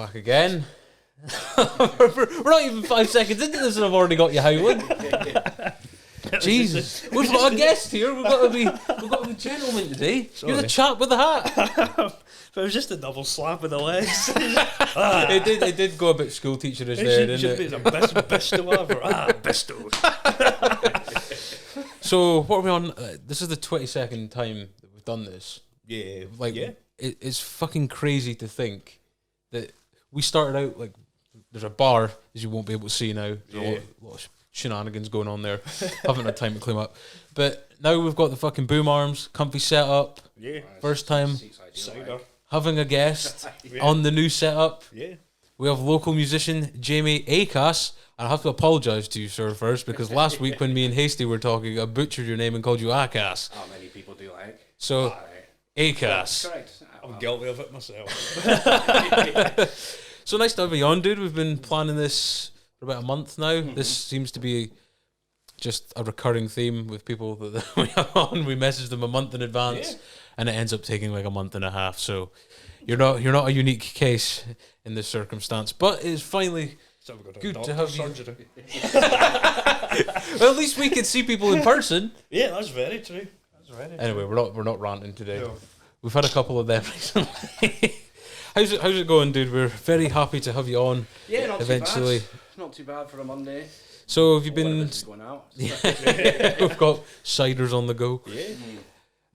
back again. We're not even 5 seconds into this and I've already got you howling. Jesus, we've got a guest here. We've got to be gentlemen today. Sorry. You're the chap with the hat. But it was just a double slap of the legs. It did go a bit school teacherish there, didn't it? Bisto whatever. Bisto. So what are we on? This is the 22nd time that we've done this. Yeah. Like, yeah. It's fucking crazy to think that we started out like there's a bar, as you won't be able to see now. There's a lot of shenanigans going on there. Haven't had time to clean up. But now we've got the fucking boom arms, comfy setup. Yeah. First time Cider. having a guest on the new setup. Yeah. We have local musician Jamie Akass. And I have to apologise to you, sir, first, because last week when me and Hasty were talking, I butchered your name and called you Akass. How many people do like? So, Akass. Correct. I'm guilty of it myself. So nice to have you on, dude. We've been planning this for about a month now. This seems to be just a recurring theme with people that we have on. We message them a month in advance, and it ends up taking like a month and a half. So you're not a unique case in this circumstance, but it's finally good to have you. Well, at least we can see people in person. Yeah, that's very true. Anyway, we're not ranting today. No. We've had a couple of them recently. How's it going, dude? We're very happy to have you on. Yeah, not eventually. too bad. Not too bad for a Monday. So have you been? This is going out. We've got ciders on the go. Yeah.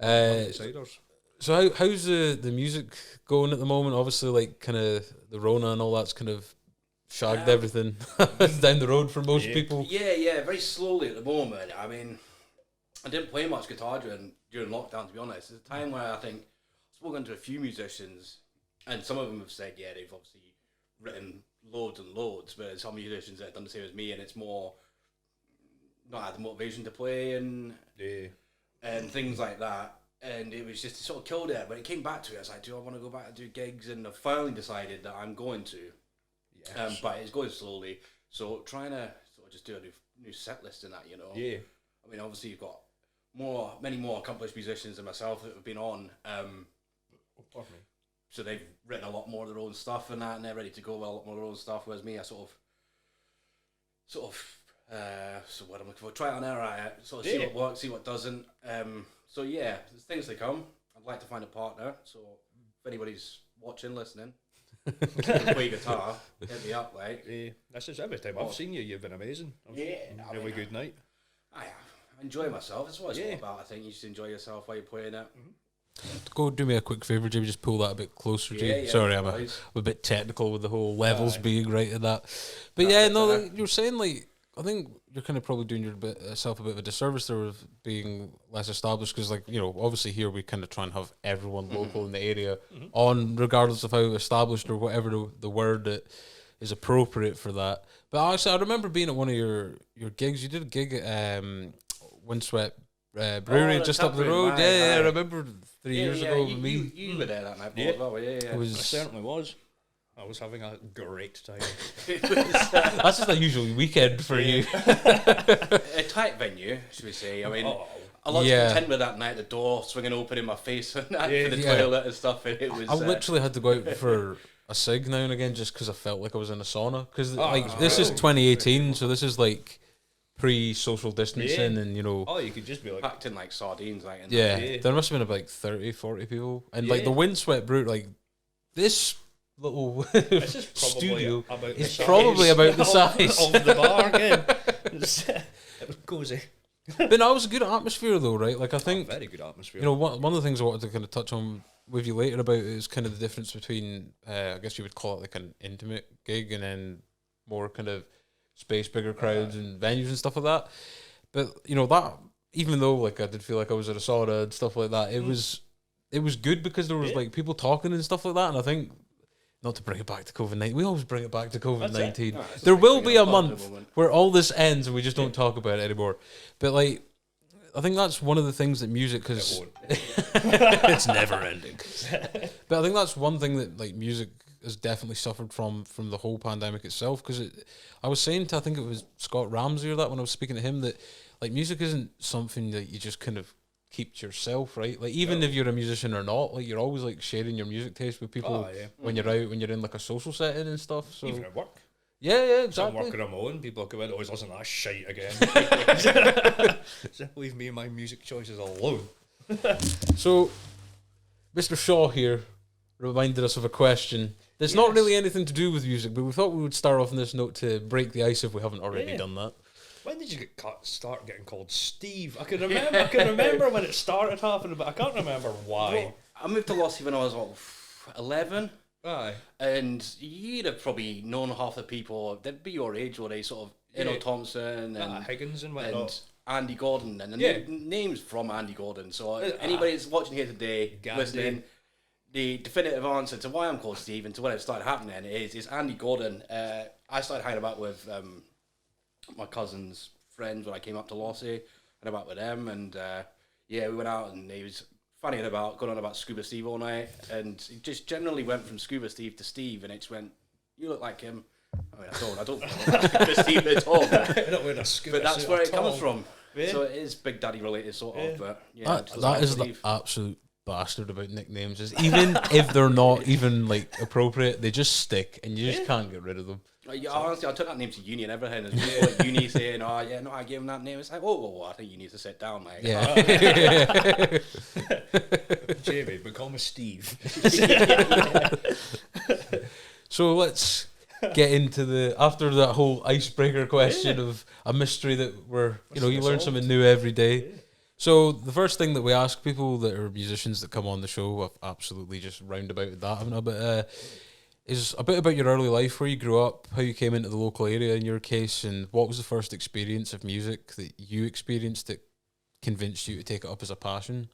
Ciders. So how's the music going at the moment? Obviously, like kind of the Rona and all that's kind of shagged everything down the road for most people. Yeah, very slowly at the moment. I mean, I didn't play much guitar during lockdown, to be honest. It's a time where I think I've spoken to a few musicians, and some of them have said, yeah, they've obviously written loads and loads, but some musicians that have done the same as me, and it's more not had the motivation to play and things like that. And it was just sort of killed it. But it came back to it. I was like, do I want to go back and do gigs? And I finally decided that I'm going to. Yes. But it's going slowly. So trying to sort of just do a new set list and that, you know. Yeah. I mean, obviously you've got many more accomplished musicians than myself that have been on. Pardon me. So they've written a lot more of their own stuff and that, and they're ready to go with a lot more of their own stuff. Whereas me, I so what I'm looking for, try it on error, sort of see what works, see what doesn't. So yeah, there's things to come. I'd like to find a partner. So if anybody's watching, listening, play guitar, hit me up, like. Yeah, that's just every time I've seen you. You've been amazing. Really good night. I enjoy myself. That's what it's all about. I think you just enjoy yourself while you're playing it. Go do me a quick favour, Jamie. Just pull that a bit closer to you. Yeah, Sorry, I'm a bit technical with the whole levels being right at that. But like, you were saying, like, I think you're kind of probably doing yourself a bit of a disservice there of being less established, because, like, you know, obviously here we kind of try and have everyone local in the area on, regardless of how established or whatever the word that is appropriate for that. But actually, I remember being at one of your gigs. You did a gig at Windswept Brewery just up the road. I remember 3 years ago with me. You were there that night, as well. Yeah. I I certainly was. I was having a great time. That's just a usual weekend for you. A tight venue, should we say? I mean, I lost content with that night. The door swinging open in my face and that for the toilet and stuff. And it was. I literally had to go out for a cig now and again just because I felt like I was in a sauna. Because this is 2018, so this is like pre-social distancing and, you know. Oh, you could just be like packed in like sardines, like. There must have been about like 30, 40 people, and like the Windswept Brew, like this little studio is probably about the size of the bar again. It was cozy. But no, it was a good atmosphere though, right? Like I think very good atmosphere. You know, one of the things I wanted to kind of touch on with you later about is kind of the difference between I guess you would call it like an intimate gig and then more kind of space, bigger crowds and venues and stuff like that. But you know, that even though like I did feel like I was at a sauna and stuff like that, it was good because there was like people talking and stuff like that. And I think, not to bring it back to COVID-19, we always bring it back to COVID-19. There will be a month where all this ends and we just don't talk about it anymore. But like, I think that's one of the things that music has. It's never ending. But I think that's one thing that like music has definitely suffered from the whole pandemic itself. Because I was saying to, I think it was Scott Ramsey or that when I was speaking to him, that like music isn't something that you just kind of keep to yourself, right? Like even if you're a musician or not, like you're always like sharing your music taste with people when you're out, when you're in like a social setting and stuff. So even at work. Yeah, So I'm exactly. working on my own. People come in, always listen to that shite again. So leave me and my music choices alone. So, Mr. Shaw here reminded us of a question. There's not really anything to do with music, but we thought we would start off on this note to break the ice if we haven't already done that. When did you start getting called Steve? I can remember when it started happening, but I can't remember why. Well, I moved to Lossy when I was 11. Aye. And you'd have probably known half the people. They'd be your age, or they sort of Eno Thompson and Higgins and whatnot. And Andy Gordon, and the names from Andy Gordon. So anybody that's watching here today, listening, the definitive answer to why I'm called Steve and to when it started happening is Andy Gordon. I started hanging about with my cousin's friends when I came up to Lossy, and about with them, and we went out, and he was fanning about, going on about Scuba Steve all night, and he just generally went from Scuba Steve to Steve, and it just went, you look like him. I mean, I don't look like Scuba Steve at all, but that's where it comes from. Yeah. So it is Big Daddy related, sort of, but that is the absolute bastard about nicknames, is even if they're not even like appropriate, they just stick, and you just can't get rid of them. Honestly, I took that name to uni and everything. And people at uni saying, I gave him that name. It's like, I think you need to sit down, mate. Yeah. Jamie, become a Steve. So let's get into after that whole icebreaker question of a mystery that you learn something new every day. Yeah. So the first thing that we ask people that are musicians that come on the show, I've absolutely just roundabout that, haven't I? But is a bit about your early life, where you grew up, how you came into the local area in your case, and what was the first experience of music that you experienced that convinced you to take it up as a passion?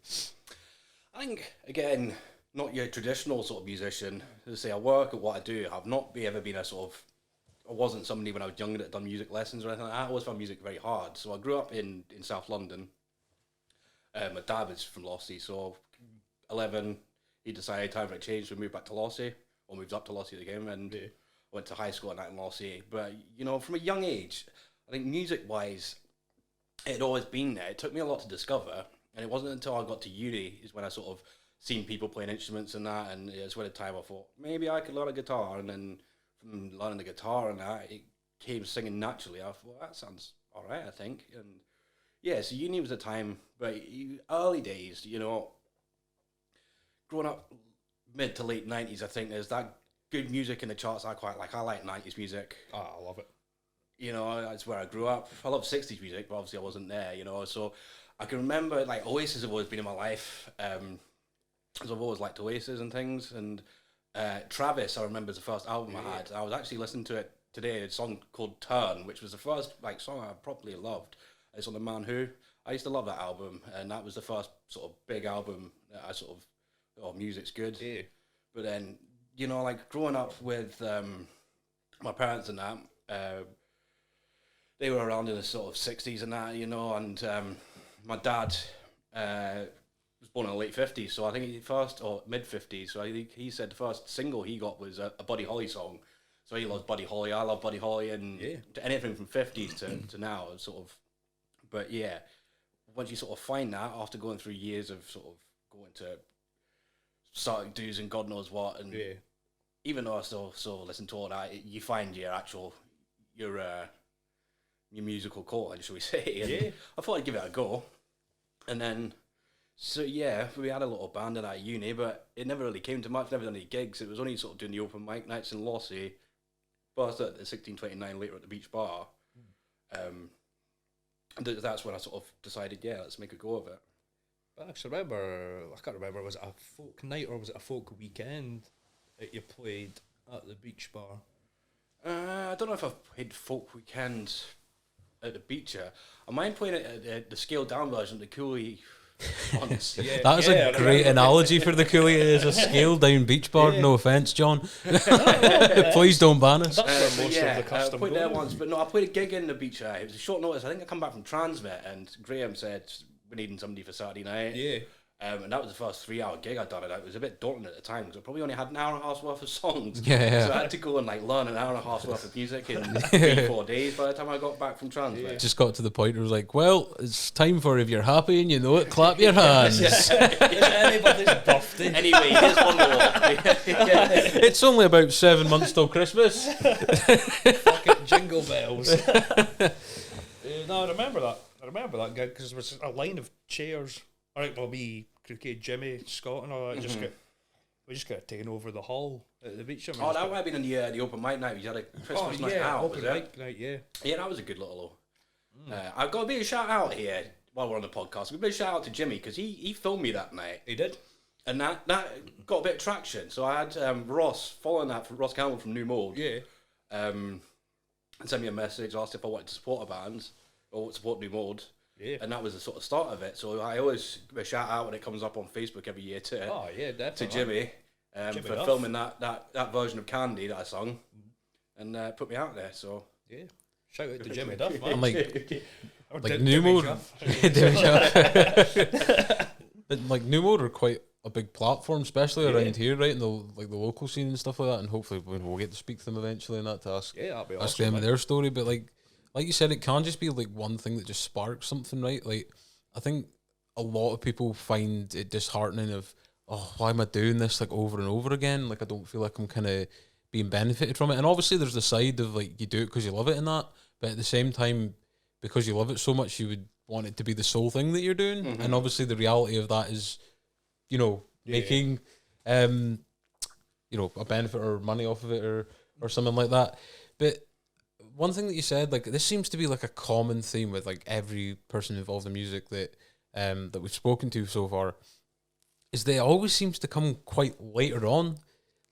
I think, again, not your traditional sort of musician. As I say, I work at what I do. I've not ever been I wasn't somebody when I was younger that had done music lessons or anything like that. I always found music very hard. So I grew up in South London. My dad was from Lossy, so 11, he decided time for a change, so we moved back to Lossy. Or moved up to Lossy again, and went to high school and that in Lossy. But, from a young age, I think music-wise, it had always been there. It took me a lot to discover, and it wasn't until I got to uni is when I sort of seen people playing instruments and that, and it's when the time I thought, maybe I could learn a guitar, and then from learning the guitar and that, it came singing naturally. I thought, that sounds all right, I think. And, so uni was the time, but early days, growing up, mid to late 90s, I think there's that good music in the charts I quite like. I like 90s music. Oh, I love it. That's where I grew up. I love 60s music, but obviously I wasn't there, So I can remember, like, Oasis have always been in my life. Because I've always liked Oasis and things. And Travis, I remember, is the first album I had. I was actually listening to it today, a song called Turn, which was the first song I properly loved. It's on The Man Who. I used to love that album, and that was the first sort of big album that I sort of, music's good. Yeah. But then, growing up with my parents and that, they were around in the sort of 60s and that, and my dad was born in the late 50s, so I think mid-50s, so I think he said the first single he got was a Buddy Holly song. So he loves Buddy Holly, I love Buddy Holly, and anything from 50s to now, sort of. But yeah, once you sort of find that, after going through years of sort of going to starting dues and God knows what, and even though I still listen to all that, you find your musical calling, shall we say? And I thought I'd give it a go, and then we had a little band in our uni, but it never really came to much. Never done any gigs. It was only sort of doing the open mic nights in Lossy, first at the 1629, later at the Beach Bar. And that's when I sort of decided, let's make a go of it. I can't remember, was it a folk night or was it a folk weekend that you played at the Beach Bar? I don't know if I've played folk weekends at the beach yet. I mind playing it at the scaled down version of the Cooley once. That is a great analogy for the Cooley. It is a scaled down beach bar. No offence, John. Please don't ban us. That's where most of the custom I played there once, but no, I played a gig in the beach. It was a short notice. I think I come back from Transmit, and Graham said we're needing somebody for Saturday night. Yeah. And that was the first 3-hour gig I'd done, and it was a bit daunting at the time because I probably only had an hour and a half's worth of songs. Yeah. So I had to go and like learn an hour and a half's worth of music in 3-4 days by the time I got back from trans. It just got to the point where it was like, well, it's time for, if you're happy and you know it, clap your hands. Is anybody's birthday? Anyway, here's one more. It's only about 7 months till Christmas. Fucking jingle bells. No, I remember that. I remember that gig because there was a line of chairs. All right, well, me, Crooked, Jimmy, Scott, and all that. We just got taken over the hall at the beach. Oh, that might have been on the open mic night. You had a Christmas night out. Open mic night, yeah. Yeah, that was a good little. I've got a bit of shout out here while we're on the podcast. A bit of shout out to Jimmy because he filmed me that night. He did. And that got a bit of traction. So I had Ross, following that, Ross Campbell from New Mould. Yeah. And sent me a message, asked if I wanted to support a band or support New Mould. Yeah. And that was the sort of start of it. So I always give a shout out when it comes up on Facebook every year to Jimmy for filming that version of Candy that I sung and put me out there. So yeah, shout out to Jimmy Duff, man. I'm like New Mould. But like New Mould are quite a big platform, especially around here, right, in the local scene and stuff like that. And hopefully we'll get to speak to them eventually and that to ask that'd be ask awesome, them their story. But like you said, it can't just be like one thing that just sparks something, right? Like I think a lot of people find it disheartening of, oh, why am I doing this like over and over again? Like I don't feel like I'm kind of being benefited from it. And obviously there's the side of like you do it because you love it and that, but at the same time, because you love it so much, you would want it to be the sole thing that you're doing. Mm-hmm. And obviously the reality of that is, making a benefit or money off of it or something like that. But one thing that you said, like this seems to be like a common theme with like every person involved in music that we've spoken to so far, is that it always seems to come quite later on.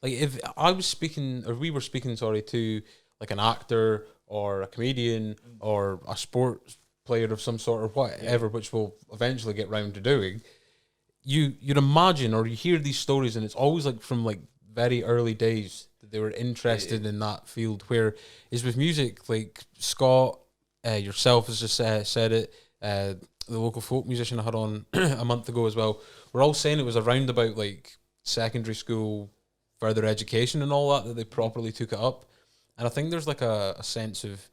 Like if I was speaking, or we were speaking, to like an actor or a comedian or a sports player of some sort or whatever, which we'll eventually get round to doing, you'd imagine or you hear these stories and it's always like from like very early days that they were interested in that field. Where is with music, like Scott, yourself has just said it, the local folk musician I had on a month ago as well, we're all saying it was around about like secondary school, further education and all that they properly took it up. And I think there's like a sense of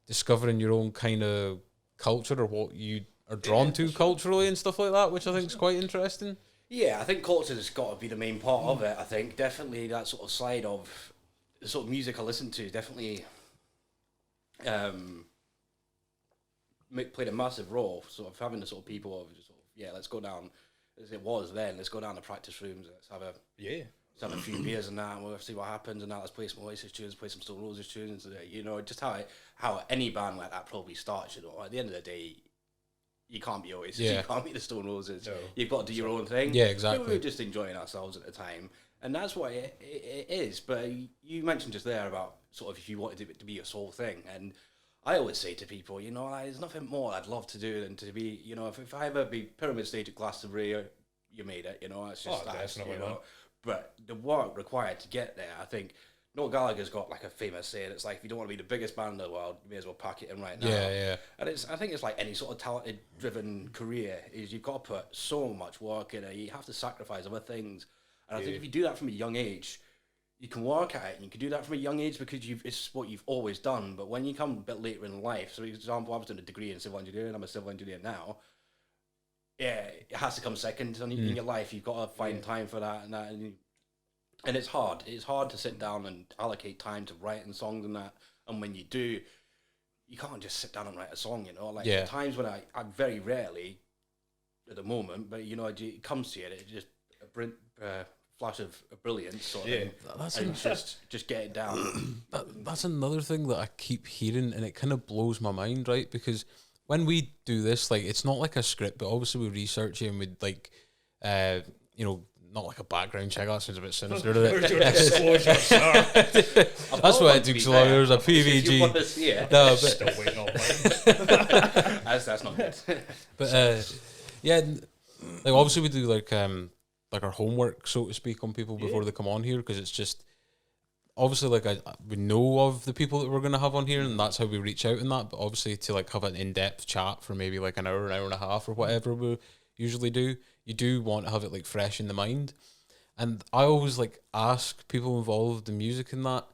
discovering your own kind of culture or what you are drawn to culturally and stuff like that, which I think is quite interesting. Yeah, I think culture has got to be the main part of it. I think definitely that sort of side of the sort of music I listen to definitely played a massive role. Sort of having the sort of people of just sort of, let's go down as it was then. Let's go down to practice rooms. Let's have a few beers and that, and we'll see what happens. And now let's play some Oasis tunes, play some Stone Roses tunes. Just how any band like that probably starts. At the end of the day, you can't be Oasis, you can't be the Stone Roses. No. You've got to do your own thing. Yeah, exactly. So we were just enjoying ourselves at the time, and that's what it is. But you mentioned just there about sort of if you wanted it to be your sole thing, and I always say to people, there's nothing more I'd love to do than to be, if I ever be pyramid stage at Glastonbury, you made it. It's just definitely. But the work required to get there, I think. Noel Gallagher's got like a famous saying. It's like, if you don't want to be the biggest band in the world, you may as well pack it in right now. Yeah. And I think it's like any sort of talented, driven career. Is you've got to put so much work in it. You have to sacrifice other things. And I think if you do that from a young age, you can work at it. And you can do that from a young age because it's what you've always done. But when you come a bit later in life, so for example, I was doing a degree in civil engineering. I'm a civil engineer now. Yeah, it has to come second in your life. You've got to find time for that and that. And it's hard. It's hard to sit down and allocate time to writing songs and that. And when you do, you can't just sit down and write a song, There are times when I very rarely, at the moment, but, it comes to you, it's just a flash of brilliance sort of thing. And just get it down. That's another thing that I keep hearing, and it kind of blows my mind, right? Because when we do this, like, it's not like a script, but obviously we research it and we'd, like, not like a background check. That sounds a bit sinister, doesn't it? That's why it takes lawyers, a PVG. No, but still waiting on mine. That's not good. But like obviously we do like our homework, so to speak, on people before they come on here, because it's just obviously like we know of the people that we're going to have on here, and that's how we reach out and that. But obviously to like have an in-depth chat for maybe like an hour and a half or whatever, we usually do. You do want to have it like fresh in the mind. And I always like ask people involved in music and that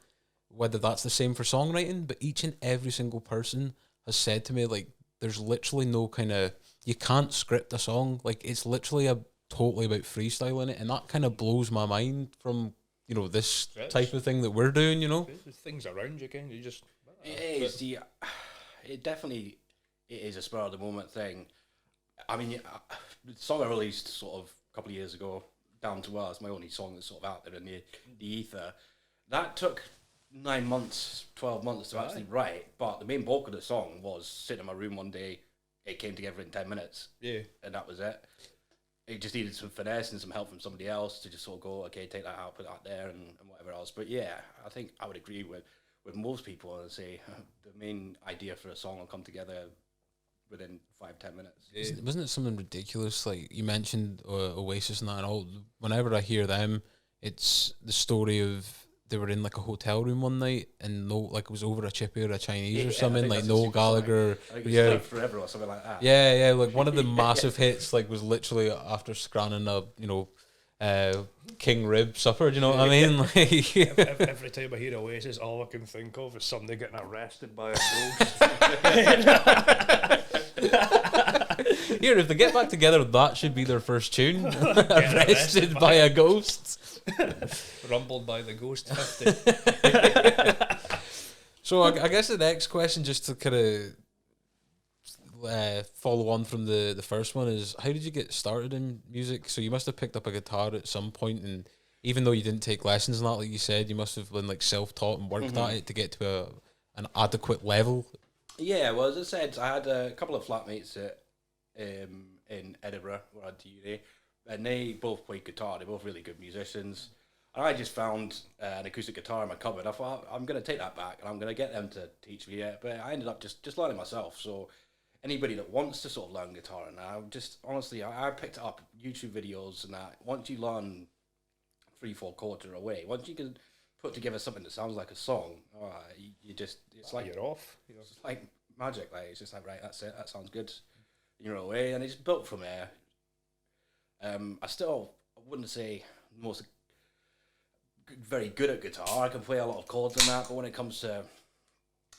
whether that's the same for songwriting, but each and every single person has said to me like there's literally no kind of, you can't script a song. Like it's literally totally about freestyling it, and that kind of blows my mind from, you know, this type of thing that we're doing, you know. There's things around you, can you just it is it definitely it is a spur of the moment thing. I mean, the song I released sort of a couple of years ago, Down to Earth, my only song that's sort of out there in the ether, that took 9 months, 12 months to actually write, but the main bulk of the song was sitting in my room one day, it came together in 10 minutes. Yeah. And that was it. It just needed some finesse and some help from somebody else to just sort of go, okay, take that out, put that there, and whatever else. But yeah, I think I would agree with most people and say the main idea for a song will come together within 5-10 minutes. Yeah. Wasn't it something ridiculous? Like you mentioned Oasis and that, and all. Whenever I hear them, it's the story of they were in like a hotel room one night and it was over a chippy or a Chinese or something, like Noel Gallagher. Yeah, Forever or something like that. Yeah, like one of the massive hits like was literally after scranning a king rib supper. Do you know what I mean? Like every time I hear Oasis, all I can think of is somebody getting arrested by a ghost. Here, if they get back together, that should be their first tune. Arrested by a ghost. Rumbled by the ghost 50. So I guess the next question, just to kind of follow on from the first one, is how did you get started in music? So you must have picked up a guitar at some point, and even though you didn't take lessons and that, like you said, you must have been like self-taught and worked at it to get to an adequate level. Yeah, well, as I said, I had a couple of flatmates in Edinburgh where I went to uni, and they both played guitar. They're both really good musicians. And I just found an acoustic guitar in my cupboard. I thought, I'm going to take that back and I'm going to get them to teach me it. But I ended up just learning myself. So anybody that wants to sort of learn guitar, and I picked it up YouTube videos and that. Once you learn 3-4 chords are away, once you can put together something that sounds like a song, it's like you're off. It's like magic. Like it's just like, right, that's it. That sounds good. You're away, and it's built from there. I wouldn't say most very good at guitar. I can play a lot of chords and that, but when it comes to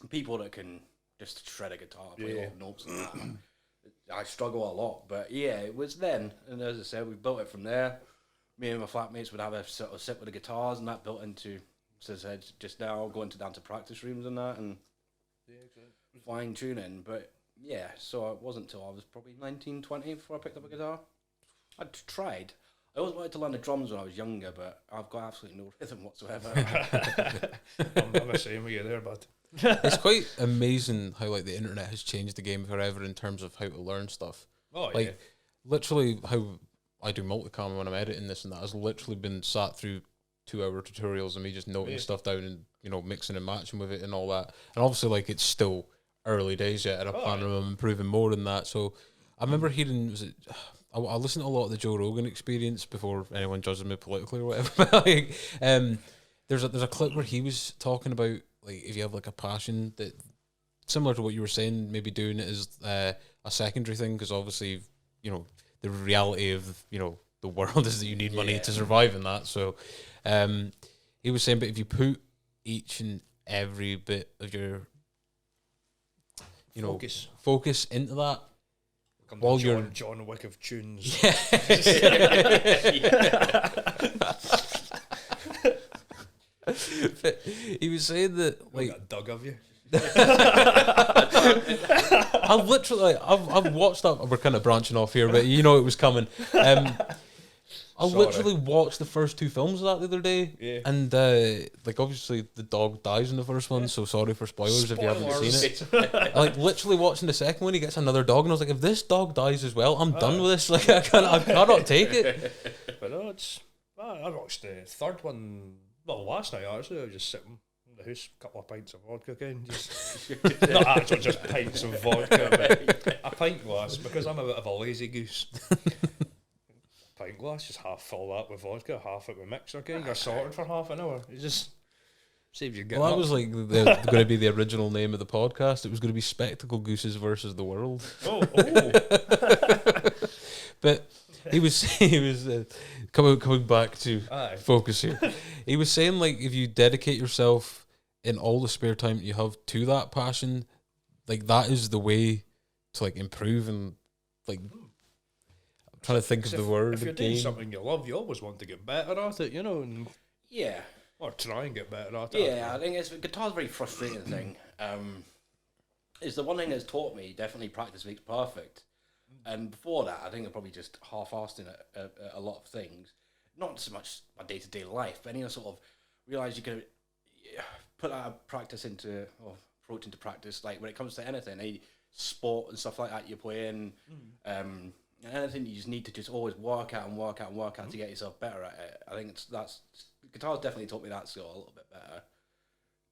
people that can just shred a guitar, play a lot of notes and that, I struggle a lot. But yeah, it was then, and as I said, we built it from there. Me and my flatmates would have a sort of sit with the guitars, and that built into, as I said, just now going down to practice rooms and that, and fine tuning. But yeah, so it wasn't until I was probably 19, 20 before I picked up a guitar. I'd tried. I always wanted to learn the drums when I was younger, but I've got absolutely no rhythm whatsoever. I'm the same with you there, bud. It's quite amazing how like the internet has changed the game forever in terms of how to learn stuff. Oh, like yeah. literally how I do multicam when I'm editing this and that has literally been sat through 2-hour tutorials of me just noting stuff down and, you know, mixing and matching with it and all that. And obviously like it's still early days yet, and I plan on improving more than that. So I remember hearing, I listened to a lot of the Joe Rogan Experience before anyone judges me politically or whatever. Like, there's a clip where he was talking about like if you have like a passion that similar to what you were saying, maybe doing it as a secondary thing, because obviously, you know, the reality of, you know, the world is that you need money to survive in that. So he was saying, but if you put each and every bit of your, you know, focus into that, while you're John Wick of tunes. He was saying that like got Doug of you. I literally, I've watched that. We're kind of branching off here, but you know it was coming. I literally watched the first 2 films of that the other day, and like obviously the dog dies in the first one, so sorry for spoilers if you haven't seen it. I, like literally watching the second one, he gets another dog, and I was like, if this dog dies as well, I'm done with this. Like I cannot take it. But no, I watched the third one. Well, last night actually, I was just sitting in the house, a couple of pints of vodka again. Not actually just pints of vodka, but a pint glass, because I'm a bit of a lazy goose. Pint glass, just half fill that with vodka, half it with mix. Okay, you're sorted for half an hour. It just saves you getting. Well, that was like going to be the original name of the podcast. It was going to be Spectacle Gooses versus the World. Oh. But he was coming back to Aye. focus here. He was saying like if you dedicate yourself in all the spare time that you have to that passion, like that is the way to like improve and like. I'm trying to think of the word. If you're doing something you love, you always want to get better at it, and Yeah. or try and get better at it. Yeah, I think guitar's a very frustrating thing. It's the one thing that's taught me, definitely practice makes perfect. And before that, I think I probably just half-assed in a lot of things. Not so much my day-to-day life, but any sort of realise you can put that practice into, or approach into practice, like when it comes to anything, any sport and stuff like that you're playing, anything you just need to just always work out to get yourself better at it. I think that's guitar's definitely taught me that skill a little bit better.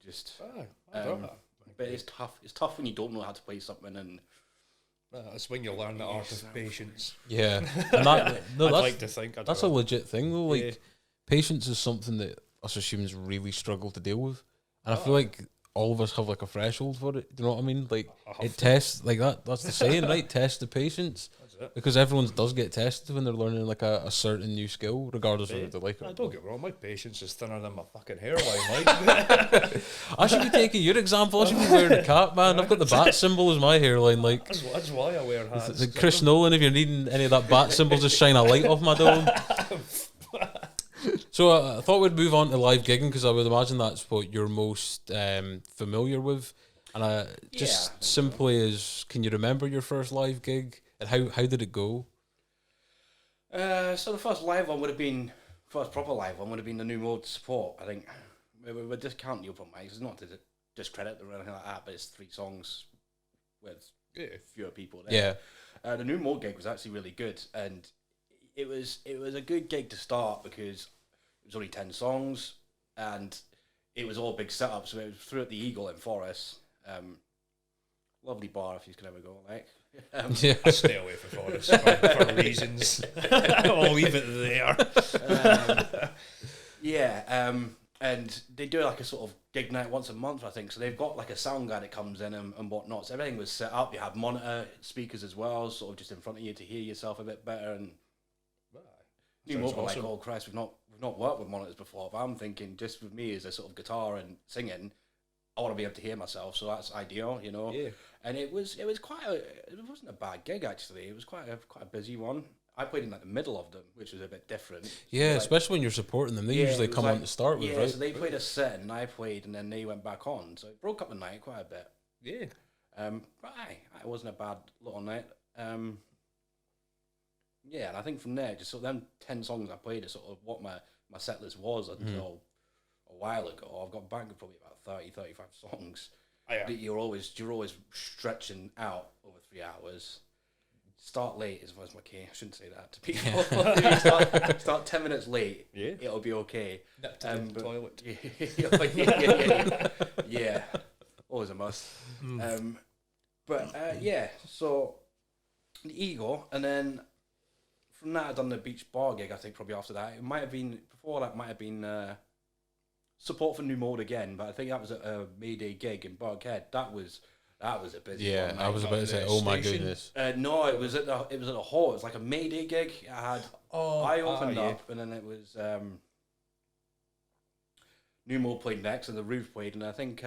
Just, but it's tough. It's tough when you don't know how to play something, and that's when you learn the art of patience. Yeah, and that, no, I'd that's, like to think that's a legit thing though. Like patience is something that us as humans really struggle to deal with, and I feel like all of us have like a threshold for it. Do you know what I mean? Like it tests like that. That's the saying, right? Test the patience. Because everyone does get tested when they're learning like a certain new skill, regardless of if they like it. Don't get wrong, my patience is thinner than my fucking hairline, like. I should be taking your example. I should be wearing a cap, man. I've got the bat symbol as my hairline. Like That's why I wear hats. like Chris Nolan, if you're needing any of that bat symbol, just shine a light off my dome. So I thought we'd move on to live gigging because I would imagine that's what you're most familiar with. And just simply as, can you remember your first live gig? And how did it go? So the first proper live one would have been the New Mode Support. I think we're discounting the open mics. It's not to discredit or anything like that, but it's 3 songs with fewer people there. Yeah. The New Mode gig was actually really good, and it was a good gig to start because it was only 10 songs, and it was all big setup. So it was through at the Eagle in Forest. Lovely bar if you could ever go, like. I stay away from Forest for reasons. I'll leave it there. And they do like a sort of gig night once a month, I think. So they've got like a sound guy that comes in and whatnot. So everything was set up. You had monitor speakers as well, sort of just in front of you to hear yourself a bit better. And New Mode were like, oh Christ, we've not worked with monitors before. But I'm thinking, just with me as a sort of guitar and singing, I want to be able to hear myself, so that's ideal, Yeah. And it wasn't a bad gig actually. It was quite a busy one. I played in like the middle of them, which was a bit different. Yeah, like, especially when you're supporting them. They usually come on to start with, right? So they played a set and I played, and then they went back on. So it broke up the night quite a bit. Yeah. But it wasn't a bad little night. And I think from there, just sort of them 10 songs I played is sort of what my set list was until a while ago. I've got back with probably about 30, 35 songs that you're always stretching out over 3 hours. Start late is my key. I shouldn't say that to people. If you start 10 minutes late, it'll be okay. Nip to the toilet. Yeah, always a must. So the Eagle, and then from that I'd done the beach bar gig. I think probably after that it might have been support for New Mode again, but I think that was a Mayday gig in Buckhead. That was a busy one. I was about to say, oh my goodness. No, it was at the hall. It was like a Mayday gig. I opened up, and then it was New Mode played next, and the Roof played, and I think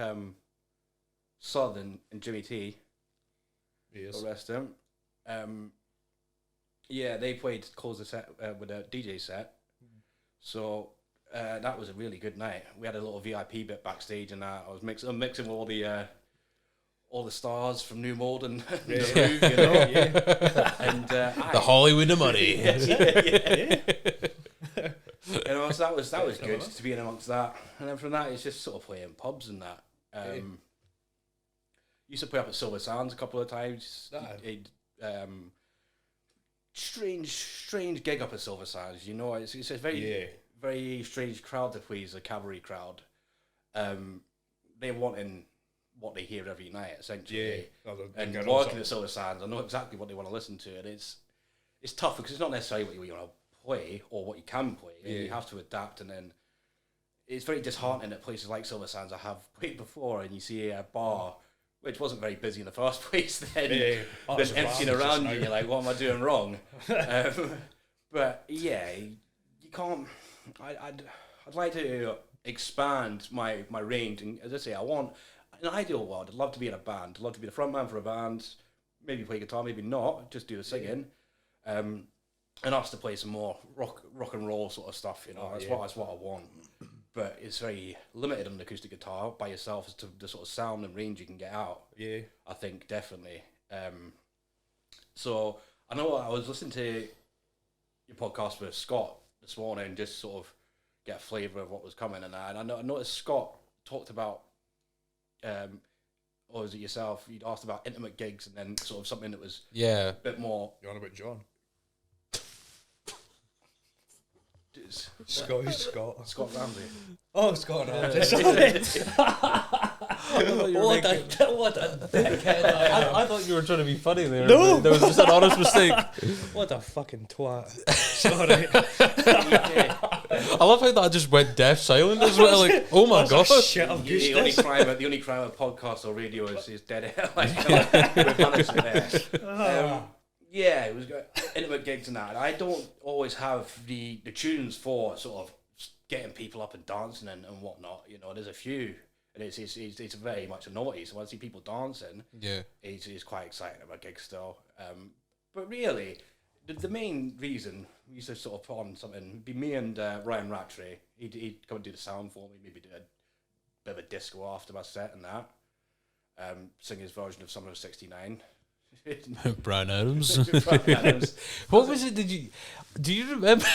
Southern and Jimmy T. Yes. The rest of them. They played close the set with a DJ set. So. That was a really good night. We had a little VIP bit backstage, and I was mixing with all the stars from New Mode and the Groove, and the Hollywood of money. So that was good just to be in amongst that. And then from that, it's just sort of playing pubs and that. Used to play up at Silver Sands a couple of times. Strange gig up at Silver Sands. It's a very strange crowd to please, a cabaret crowd. They're wanting what they hear every night, essentially. And working at Silver Sands, I know exactly what they want to listen to, and it's tough because it's not necessarily what you want to play or what you can play. You have to adapt, and then it's very disheartening at places like Silver Sands I have played before, and you see a bar which wasn't very busy in the first place, then emptying around you, you're like, what am I doing wrong? But yeah, you can't. I'd like to expand my range, and as I say, I want in an ideal world. I'd love to be in a band. I'd love to be the front man for a band. Maybe play guitar, maybe not. Just do the singing, and ask to play some more rock and roll sort of stuff. You know, that's what I want. But it's very limited on the acoustic guitar by yourself as to the sort of sound and range you can get out. Yeah, I think definitely. So I know I was listening to your podcast with Scott this morning, just sort of get a flavour of what was coming, and I noticed Scott talked about, or was it yourself? You'd asked about intimate gigs, and then sort of something that was a bit more. You on about John? Scott Ramsey. Oh, Scott Ramsey. Sorry. What a dickhead! I thought you were trying to be funny there. No, there was just an honest mistake. What a fucking twat! Sorry. I love how that just went deaf silent as well. Like, oh my god! Shit, I've goosed The only this. crime with podcast or radio is dead air. Like, we're balancing there. Yeah, it was good. Intimate gigs and that. I don't always have the tunes for sort of getting people up and dancing and whatnot. You know, there's a few, and it's very much a novelty. So when I see people dancing, it's quite exciting about gigs still. But really, the main reason we used to sort of put on something would be me and Ryan Rattray. He'd come and do the sound for me, maybe do a bit of a disco after my set and that. Sing his version of Summer of '69. Brian Adams. Brian Adams. What was it? Do you remember?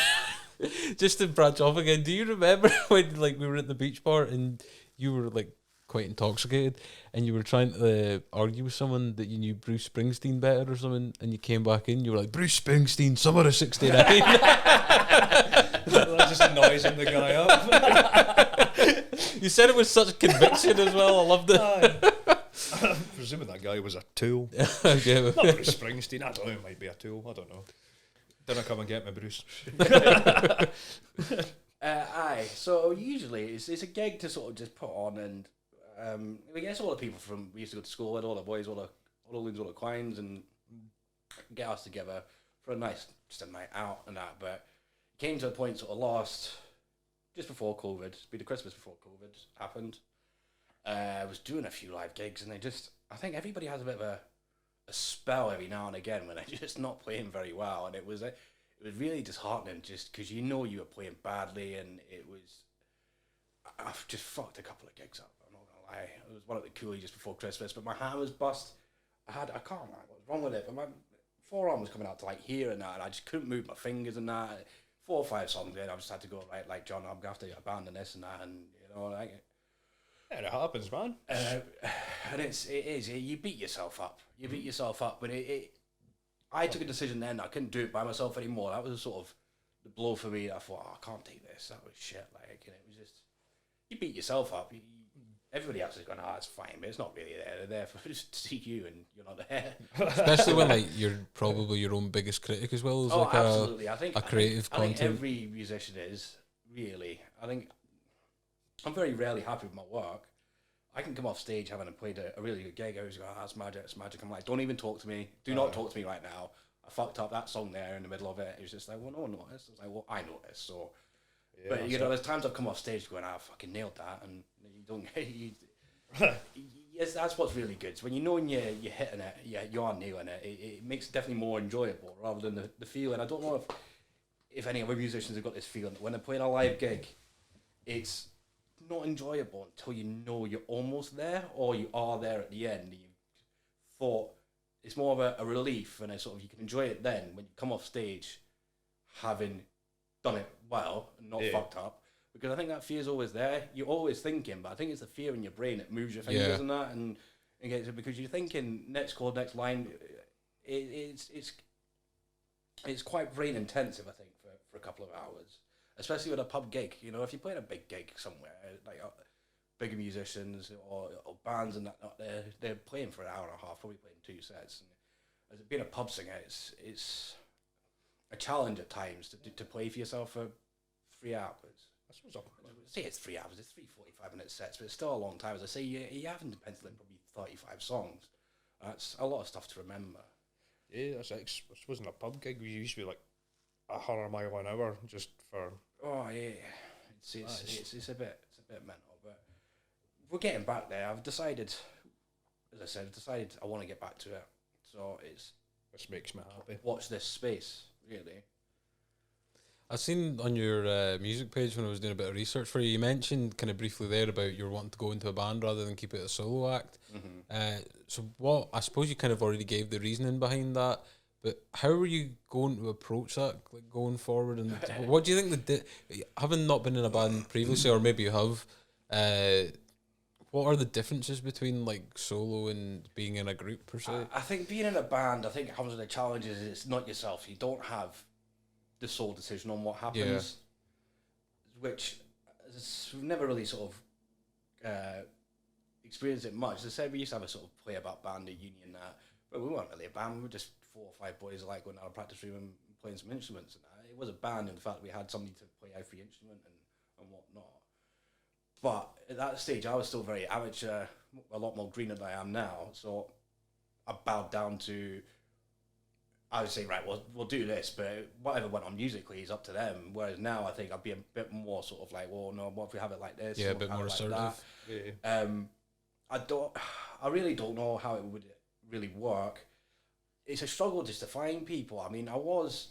Just to branch off again, do you remember when like we were at the beach bar and you were like quite intoxicated and you were trying to argue with someone that you knew Bruce Springsteen better or something, and you came back in, you were like, Bruce Springsteen, Summer of '69. That's just noising the guy up. You said it with such conviction as well. I loved it. I'm presuming that guy was a tool. Yeah. Not Bruce Springsteen. I don't know. He might be a tool. I don't know. Didn't come and get me, Bruce. Aye. So usually it's a gig to sort of just put on, and I guess all the people from we used to go to school with, all the boys, all the loons, all the quines, and get us together for a nice just a night out and that. But it came to a point sort of just before COVID, be the Christmas before COVID happened. I was doing a few live gigs, and I think everybody has a bit of a spell every now and again when they're just not playing very well, and it was really disheartening just because you were playing badly, and I've just fucked a couple of gigs up. I'm not gonna lie. It was one at the Cooley just before Christmas, but my hand was bust. I can't remember what was wrong with it, but my forearm was coming out to like here and that, and I just couldn't move my fingers and that. 4 or 5 songs in, I just had to go right, like John, I'm gonna have to abandon this and that, and you know, like. Yeah, it happens, man. And it is. You beat yourself up. You beat yourself up. But I took a decision then. I couldn't do it by myself anymore. That was sort of the blow for me. I thought, I can't take this. That was shit. Like, and it was just, you beat yourself up. Everybody else is going, it's fine, but it's not really there. They're there for just to see you, and you're not there. Especially when like you're probably your own biggest critic as well as like absolutely. I think creative content. I think every musician is really. I think I'm very rarely happy with my work. I can come off stage having played a really good gig. I was going, that's magic, it's magic. I'm like, don't even talk to me. Do not talk to me right now. I fucked up that song there in the middle of it. It was just like, well, no one noticed. It's like, well, I noticed. So, yeah, but there's times I've come off stage going, I fucking nailed that, and you don't. Yes, that's what's really good. So when you know when you're hitting it, you are nailing it. It makes it definitely more enjoyable rather than the feeling. I don't know if any other musicians have got this feeling that when they're playing a live gig, it's not enjoyable until you know you're almost there or you are there at the end. You thought it's more of a relief, and you can enjoy it then when you come off stage having done it well and not fucked up, because I think that fear's always there. You're always thinking, but I think it's the fear in your brain that moves your fingers and that, and gets it, because you're thinking next chord, next line. It's quite brain intensive, I think, for a couple of hours. Especially with a pub gig, you know, if you're playing a big gig somewhere, like bigger musicians or bands and that, they're playing for an hour and a half, probably playing 2 sets. And as being a pub singer, it's a challenge at times to play for yourself for 3 hours. I suppose I say it's 3 hours, it's 3 45-minute sets, but it's still a long time. As I say, you haven't to pencil in probably 35 songs. That's a lot of stuff to remember. Yeah, that's I suppose in a pub gig, we used to be like 100 mile an hour just for. Oh yeah, it's a bit mental, but we're getting back there. I've decided, as I said, I want to get back to it. So it's Which makes me happy. watch this space really. I seen on your music page when I was doing a bit of research for you, you mentioned kind of briefly there about you're wanting to go into a band rather than keep it a solo act. So what, I suppose you kind of already gave the reasoning behind that, but how are you going to approach that, like going forward? And what do you think having not been in a band previously, or maybe you have, what are the differences between like solo and being in a group per se? I think being in a band, I think it comes with the challenges. It's not yourself. You don't have the sole decision on what happens, which we've never really sort of experienced it much. As I said, we used to have a sort of play about band at uni and that, but we weren't really a band. We were just 4 or 5 boys like going down a practice room and playing some instruments and that. It was a band in the fact that we had somebody to play every instrument and whatnot. But at that stage, I was still very amateur, a lot more green than I am now. So I bowed down to, I would say, right, we'll do this, but whatever went on musically is up to them. Whereas now I think I'd be a bit more sort of like, well, no, what if we have it like this? Yeah, a bit more assertive. I really don't know how it would really work. It's a struggle just to find people. I mean, I was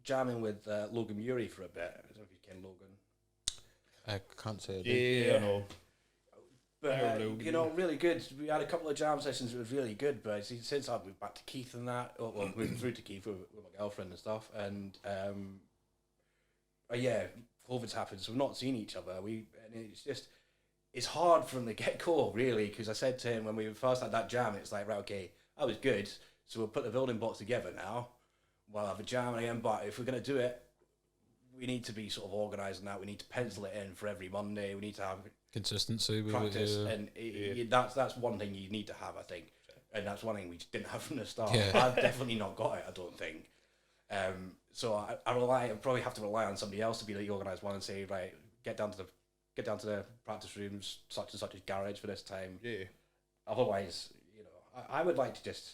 jamming with Logan Muri for a bit. I don't know if you ken Logan. I can't say I do. Yeah, I know. But, really good. We had a couple of jam sessions that was really good, but since I've moved back to Keith and that, well, moving through to Keith with my girlfriend and stuff, and COVID's happened, so we've not seen each other. And it's hard from the get-go, really, because I said to him when we first had that jam, it's like, right, okay, that was good, so we'll put the building blocks together now, we'll have a jam again, but if we're going to do it, we need to be sort of organised in that. We need to pencil it in for every Monday. We need to have consistency with practice, it, and that's one thing you need to have, I think, and that's one thing we just didn't have from the start. Yeah. I've definitely not got it, I don't think. So I probably have to rely on somebody else to be the organised one and say, right, get down to the practice rooms, such and such as garage for this time. Yeah. Otherwise, I would like to just.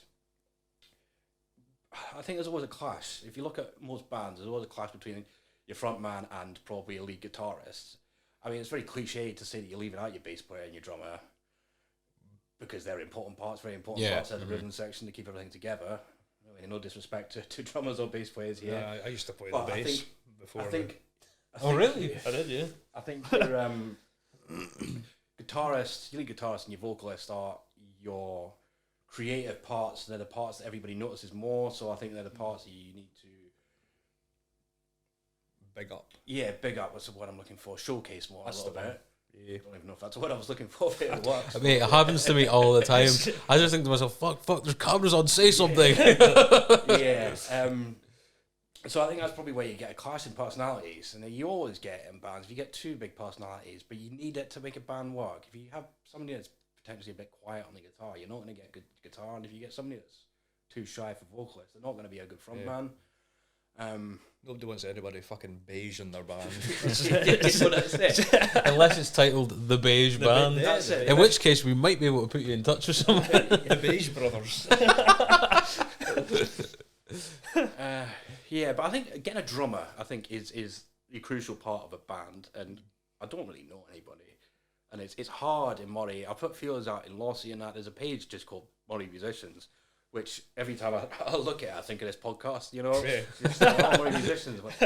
I think there's always a clash. If you look at most bands, there's always a clash between your front man and probably a lead guitarist. I mean, it's very cliche to say that you're leaving out your bass player and your drummer because they're important parts of the rhythm section to keep everything together. I mean, no disrespect to drummers or bass players here. Yeah, I used to play the bass before. I think really? I did, yeah. I think your guitarist, your lead guitarist and your vocalist are your creative parts. They're the parts that everybody notices more, so I think they're the parts that you need to big up. Yeah, big up was what I'm looking for. Showcase more. That's a little the bit. Yeah. I don't even know if that's what I was looking for. But it works. I mean, it happens to me all the time. I just think to myself, fuck, there's cameras on, say something. Yeah. So I think that's probably where you get a clash in personalities, and you always get in bands. If you get 2 big personalities, but you need it to make a band work. If you have somebody that's potentially a bit quiet on the guitar, you're not going to get a good guitar, and if you get somebody that's too shy for vocalist, they're not going to be a good front man. Nobody wants anybody fucking beige in their band. That's what I said. Unless it's titled The Beige Band. That's it. In which case, we might be able to put you in touch with someone. The Beige Brothers. Yeah, but I think getting a drummer, I think, is the crucial part of a band, and I don't really know anybody. And it's hard in Moray. I put feelers out in Lossy and that. There's a page just called Moray Musicians, which every time I look at it, I think of this podcast, Yeah. Just, Moray Musicians. But,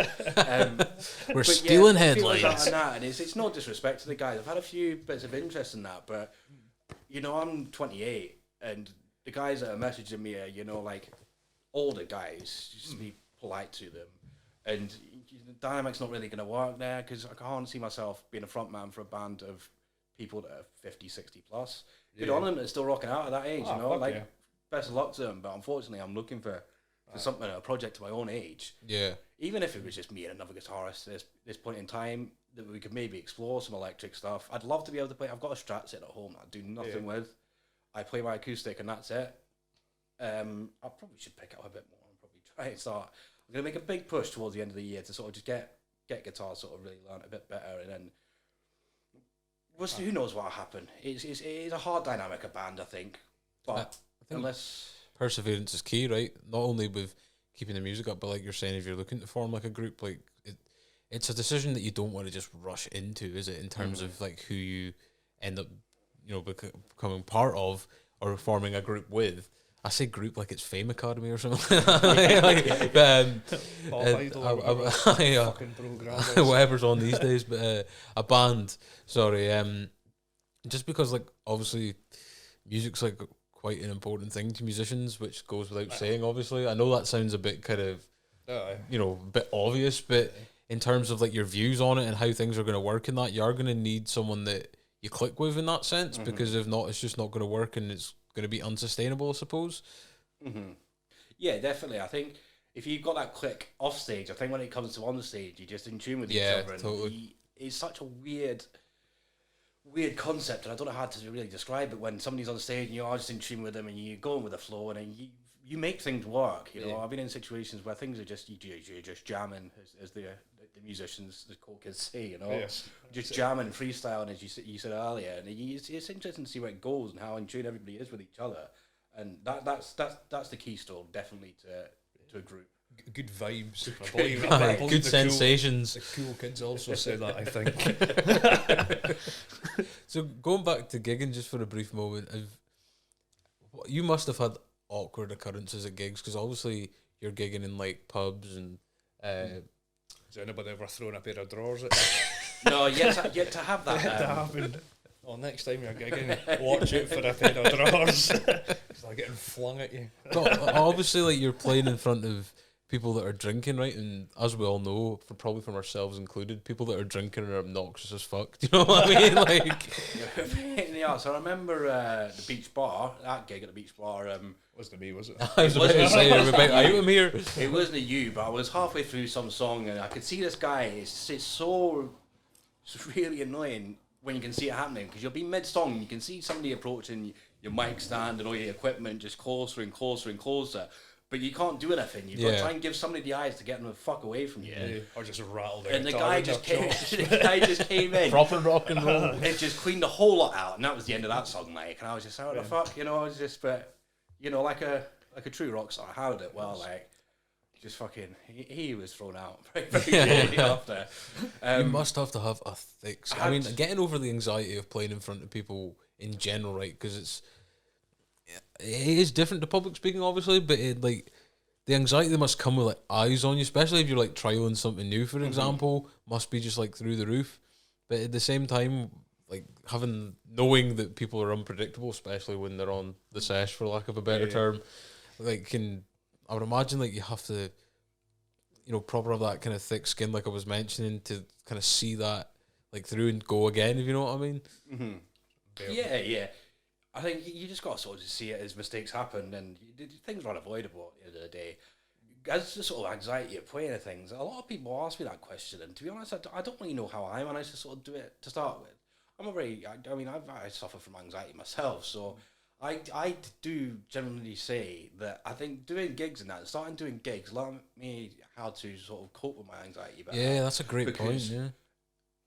We're stealing feelers out headlines. on that, and it's no disrespect to the guys. I've had a few bits of interest in that, but, I'm 28, and the guys that are messaging me are, like, older guys, just to be polite to them. And the dynamic's not really going to work there, because I can't see myself being a front man for a band of people that are 50, 60 plus. Good on them, they're still rocking out at that age, best of luck to them. But unfortunately, I'm looking for something, a project to my own age. Yeah. Even if it was just me and another guitarist at this point in time, that we could maybe explore some electric stuff. I'd love to be able to play. I've got a Strat set at home that I do nothing with. I play my acoustic and that's it. I probably should pick it up a bit more and probably try and start. I'm going to make a big push towards the end of the year to sort of just get guitar sort of really learn a bit better, and then who knows what will happen. It is a hard dynamic, a band, I think. But I think unless... perseverance is key, right? Not only with keeping the music up. But like you're saying, if you're looking to form like a group, like it's a decision that you don't want to just rush into, is it? In terms of like who you end up, becoming part of or forming a group with. I say group like it's Fame Academy or something. Fucking programmers. Whatever's on these days, but a band. Sorry, just because like obviously music's like quite an important thing to musicians, which goes without saying. Obviously, I know that sounds a bit kind of a bit obvious, but in terms of like your views on it and how things are going to work in that, you are going to need someone that you click with in that sense, because if not, it's just not going to work and it's going to be unsustainable, I suppose. Yeah, definitely. I think if you've got that click off stage, I think when it comes to on the stage, you're just in tune with each other. Totally. It's such a weird concept, and I don't know how to really describe it. When somebody's on stage and you are just in tune with them and you're going with the flow, and then you make things work. You know, I've been in situations where things are just you're just jamming, as the musicians, the cool kids say. You know, just jamming, freestyling, as you said earlier, and it's interesting to see where it goes and how in tune everybody is with each other, and that's the keystone definitely to a group. Good vibes. Good sensations. The cool kids also say that, I think. So going back to gigging just for a brief moment, you must have had awkward occurrences at gigs, because obviously you're gigging in like pubs and. Has anybody ever thrown a pair of drawers at you? No, yet to have that. That happened. Well, next time you're gigging, watch out for a pair of drawers. It's like getting flung at you. But obviously, like you're playing in front of people that are drinking, right? And as we all know, probably from ourselves included, people that are drinking are obnoxious as fuck. Do you know what I mean? Like, yeah. So I remember the beach bar, that gig at the beach bar. Wasn't me, was it? I was about to say, we're about out here. It wasn't you, but I was halfway through some song and I could see this guy. It's really annoying when you can see it happening, because you'll be mid-song and you can see somebody approaching your mic stand and all your equipment just closer and closer and closer. But you can't do anything. You've got to try and give somebody the eyes to get them the fuck away from you. Yeah. Or just rattle their And the guy just came in. Proper rock and roll. It just cleaned the whole lot out, and that was the end of that song, like. And I was just like, what the fuck, you know? I was just, but like a true rock star. How did it? Well, like, just fucking, he was thrown out very, very shortly after. You must have to have a thick skin. I mean, getting over the anxiety of playing in front of people in general, right? Because it is different to public speaking, obviously, but the anxiety that must come with like eyes on you, especially if you're like trialing something new, for example, must be just like through the roof. But at the same time, like knowing that people are unpredictable, especially when they're on the sesh, for lack of a better term, like I would imagine like you have to, proper have that kind of thick skin, like I was mentioning, to kind of see that like through and go again, if you know what I mean. Yeah. I think you just got to sort of see it as mistakes happen, and things are unavoidable at the end of the day. As the sort of anxiety of playing things, a lot of people ask me that question, and to be honest, I don't really know how I managed to sort of do it to start with. I suffer from anxiety myself, so I do generally say that I think doing gigs and that, starting doing gigs, learned me how to sort of cope with my anxiety better. Yeah, that's a great point, yeah.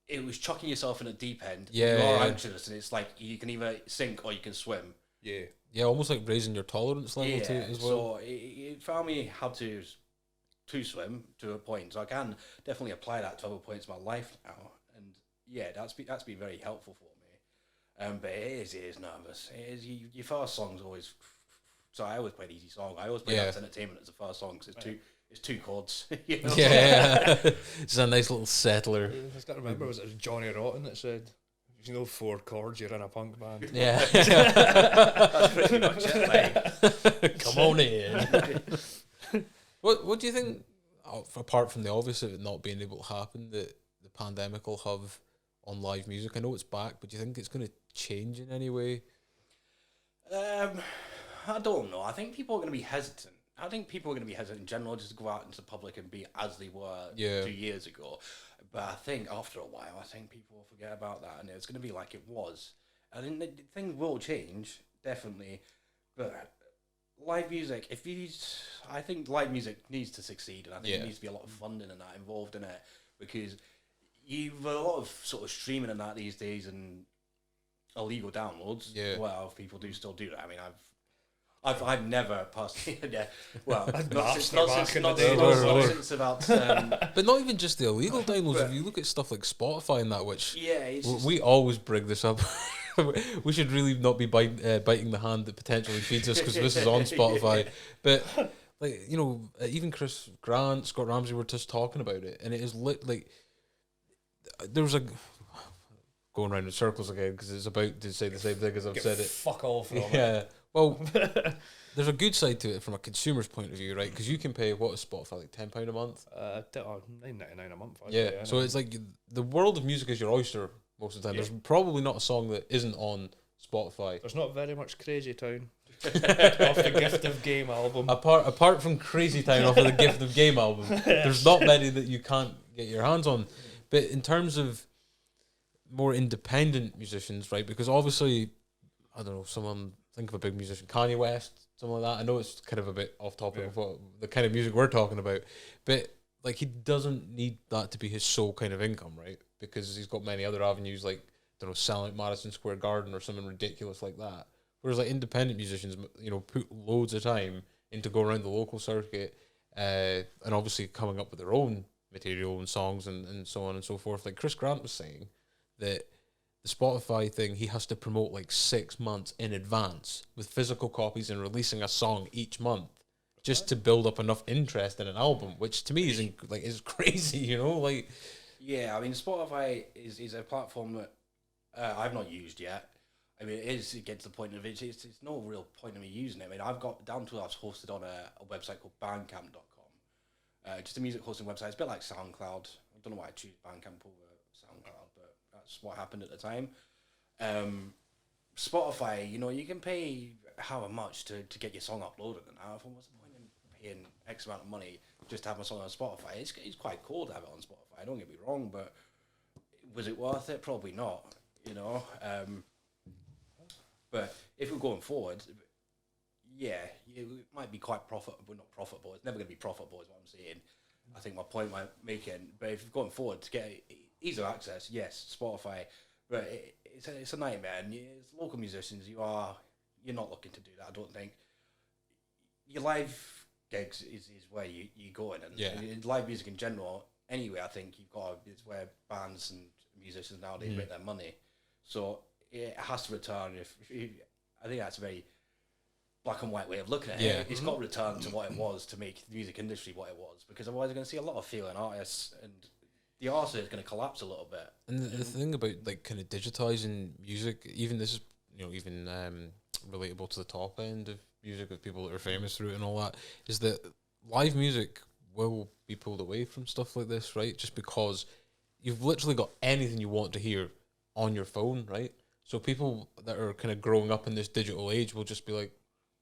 It was chucking yourself in a deep end. Yeah, you are anxious, and it's like you can either sink or you can swim. Yeah, almost like raising your tolerance level to it as well. So it found me how to swim to a point. So I can definitely apply that to other points in my life now. And yeah, that's been very helpful for me. But it is nervous. It is your first song's always. So I always play an easy song. I always play That's Entertainment as the first song because it's two chords. You know? Yeah, it's a nice little settler. I just got to remember, was it Johnny Rotten that said, 4 chords, you're in a punk band. Yeah. That's pretty much it, like. Come on in. What do you think, apart from the obvious of it not being able to happen, that the pandemic will have on live music? I know it's back, but do you think it's going to change in any way? I don't know. I think people are going to be hesitant. I think people are going to be hesitant in general just to go out into the public and be as they were 2 years ago. But I think after a while, I think people will forget about that, and it's going to be like it was. I think things will change, definitely. But live music, I think live music needs to succeed, and I think there needs to be a lot of funding and that involved in it, because you've a lot of sort of streaming and that these days and illegal downloads. Yeah. Well, people do still do that. I mean, I've never personally, yeah, well, not Napster since, not back since, in the not day. since about, But not even just the illegal downloads. But- If you look at stuff like Spotify and that, which yeah, it's just, we always bring this up. We should really not be biting the hand that potentially feeds us because this is on Spotify. But like even Chris Grant, Scott Ramsey were just talking about it, and it is like there was a going around in circles again because it's about to say the same thing as I've Get said it. fuck off from it. Yeah. Well, there's a good side to it from a consumer's point of view, right? Because you can pay what is Spotify like £10 a month. $9.99 a month. Yeah. So it's like the world of music is your oyster most of the time. There's probably not a song that isn't on Spotify. There's not very much Crazy Town off the Gift of Game album. Apart from Crazy Town off of the Gift of Game album, there's not many that you can't get your hands on. But in terms of more independent musicians, right? Because obviously, I don't know, someone think of a big musician, Kanye West, something like that. I know it's kind of a bit off topic of what the kind of music we're talking about, but like he doesn't need that to be his sole kind of income, right? Because he's got many other avenues, like I don't know, selling at Madison Square Garden or something ridiculous like that. Whereas like independent musicians, put loads of time into going around the local circuit, and obviously coming up with their own material and songs and so on and so forth. Like Chris Grant was saying that the Spotify thing, he has to promote like 6 months in advance with physical copies and releasing a song each month just to build up enough interest in an album, which to me is crazy, like. Yeah, I mean, Spotify is a platform that I've not used yet. I mean, it gets to the point of it's no real point in me using it. I mean, I've got down to us hosted on a website called Bandcamp.com. Just a music hosting website. It's a bit like SoundCloud. I don't know why I choose Bandcamp over SoundCloud, but that's what happened at the time. Spotify, you can pay however much to get your song uploaded, and I thought, what's the point in paying X amount of money just to have my song on Spotify? It's quite cool to have it on Spotify, don't get me wrong, but was it worth it? Probably not, but if we're going forward, it might be quite profitable, not profitable, it's never going to be profitable is what I'm saying. I think my point I'm making, but if you're going forward to get ease of access, yes, Spotify, but it's a nightmare, and as local musicians, you're not looking to do that, I don't think. Your live gigs is where you go in, and live music in general, anyway, I think it's where bands and musicians nowadays make their money, so it has to return. I think that's a very black and white way of looking at it. It's got to return to what it was to make the music industry what it was, because otherwise you're going to see a lot of failing artists, and the art is going to collapse a little bit. And the thing about like kind of digitizing music, even this is even relatable to the top end of music with people that are famous through it and all that, is that live music will be pulled away from stuff like this, right? Just because you've literally got anything you want to hear on your phone, right? So people that are kind of growing up in this digital age will just be like,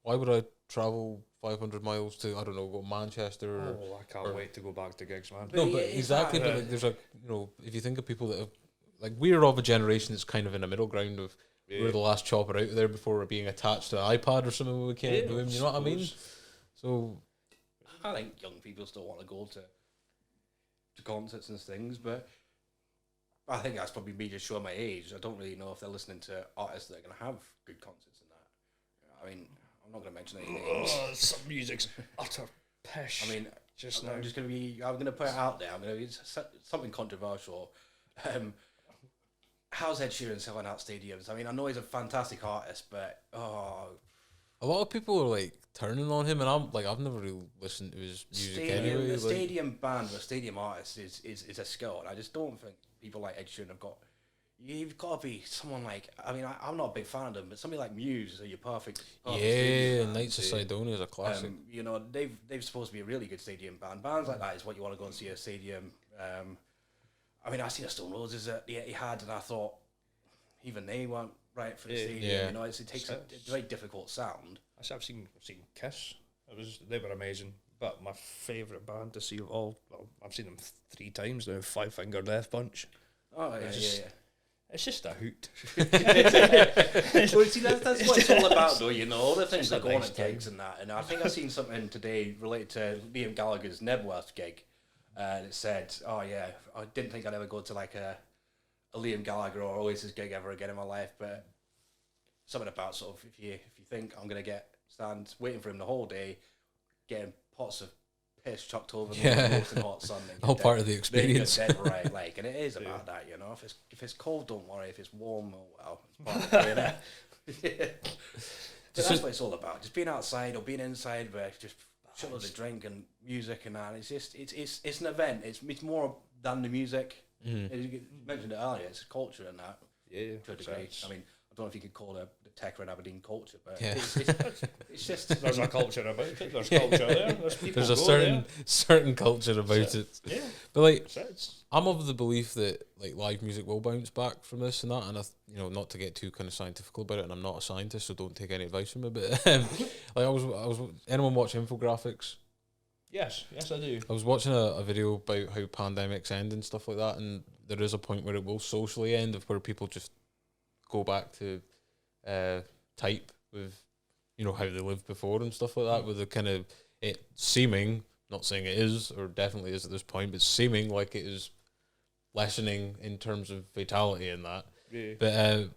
why would I travel 500 miles to, I don't know, go to Manchester? I can't wait to go back to gigs, man. No, but exactly. But like, there's if you think of people that have, like, we're of a generation that's kind of in a middle ground of we're the last chopper out there before we're being attached to an iPad or something when we can't do them. You know what I mean? So I think young people still want to go to concerts and things, but I think that's probably me just showing my age. I don't really know if they're listening to artists that are going to have good concerts and that. I mean, I'm not going to mention any names. Some music's utter pish. I mean, just I'm going to put it out there. I'm going to be something controversial. How's Ed Sheeran selling out stadiums? I mean, I know he's a fantastic artist, but a lot of people are like turning on him, and I've never really listened to his music anyway. A stadium band or a stadium artist is a skill, and I just don't think people like Ed Sheeran have got. You've got to be someone like. I mean, I'm not a big fan of them, but somebody like Muse are your perfect. Knights of Sidonia is a classic. They've supposed to be a really good stadium band. Bands like that is what you want to go and see at a stadium. I mean, I seen a Stone Roses that he had, and I thought even they weren't right for the stadium. Yeah. It takes a very difficult sound. I've seen Kiss. They were amazing. But my favourite band to see of all, I've seen them 3 times now. Five Finger Death Punch. Oh yeah, It's just a hoot. Well, see, that's what it's all about, though. All the things that go on nice at gigs and that. And I think I seen something today related to Liam Gallagher's Nebworth gig. And it said, "Oh yeah, I didn't think I'd ever go to like a Liam Gallagher or Oasis gig ever again in my life, but something about sort of if you think I'm gonna get stand waiting for him the whole day, getting pots of piss chucked over me Yeah. in the roasting hot sun. All part of the Then experience. you're dead right, like, and it is about that, you know. If it's cold, don't worry. If it's warm, oh well, it's part of the play, innit? But that's what it's all about. Just being outside or being inside, where just shitloads of drink and music and that. It's just it's an event. It's more than the music. Mm-hmm. You mentioned it earlier. It's a culture and that. Yeah, To a degree. I mean, I don't know if you could call it the Tecker and Aberdeen culture, but Yeah. it's just there's a culture about it. There's culture there. There's people. There's a go certain culture about it. there. Yeah, But like, it's I'm of the belief that like live music will bounce back from this and that, and you know, not to get too kind of scientific about it, and I'm not a scientist, so don't take any advice from me. But like, I was anyone watch infographics? yes, I do. I was watching a video about how pandemics end and stuff like that, and there is a point where it will socially end, of where people just go back to type with, you know, how they lived before and stuff like that, with the kind of it seeming, not saying it is or definitely is at this point, but seeming like it is lessening in terms of fatality and that. Yeah. But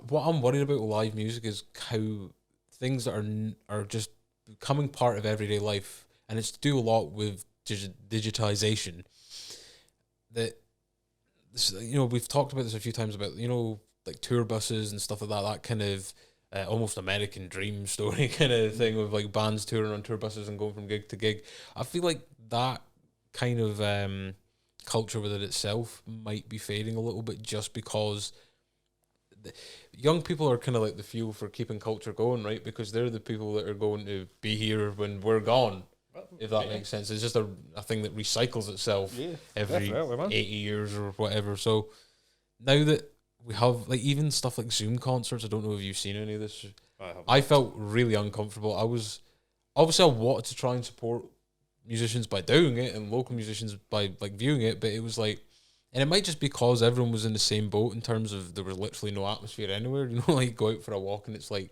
what I'm worried about with live music is how things that are just becoming part of everyday life, and it's to do a lot with digitization. That this, you know, we've talked about this a few times about, you know, like tour buses and stuff like that. That kind of almost American dream story kind of thing, with like bands touring on tour buses and going from gig to gig. I feel like that kind of culture within itself might be fading a little bit, just because young people are kind of like the fuel for keeping culture going, right? Because they're the people that are going to be here when we're gone, if that makes sense. It's just a thing that recycles itself every definitely, man. 80 years or whatever. So now that we have like even stuff like Zoom concerts, I don't know if you've seen any of this. I felt really uncomfortable. I wanted to try and support musicians by doing it, and local musicians by like viewing it, but it was like, and it might just be because everyone was in the same boat in terms of there was literally no atmosphere anywhere. You know, like go out for a walk and it's like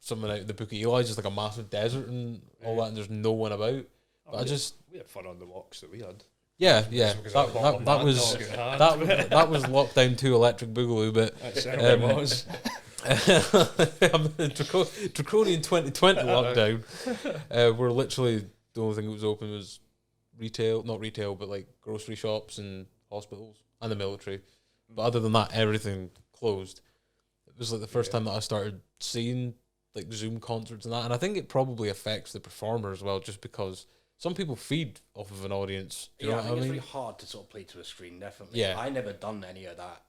something out of the Book of Eli, just like a massive desert and all that, and there's no one about. But We had fun on the walks that we had. Yeah. Because I bought That a was mad dog in that was lockdown 2 Electric Boogaloo, but It certainly was. Draconian 2020 lockdown. We're literally the only thing that was open was not retail, but like grocery shops and hospitals and the military. But other than that, everything closed. It was like the first time that I started seeing like Zoom concerts and that, and I think it probably affects the performer as well, just because some people feed off of an audience. Do you know I what think I it's mean? really hard to sort of play to a screen, definitely. Yeah. I never done any of that.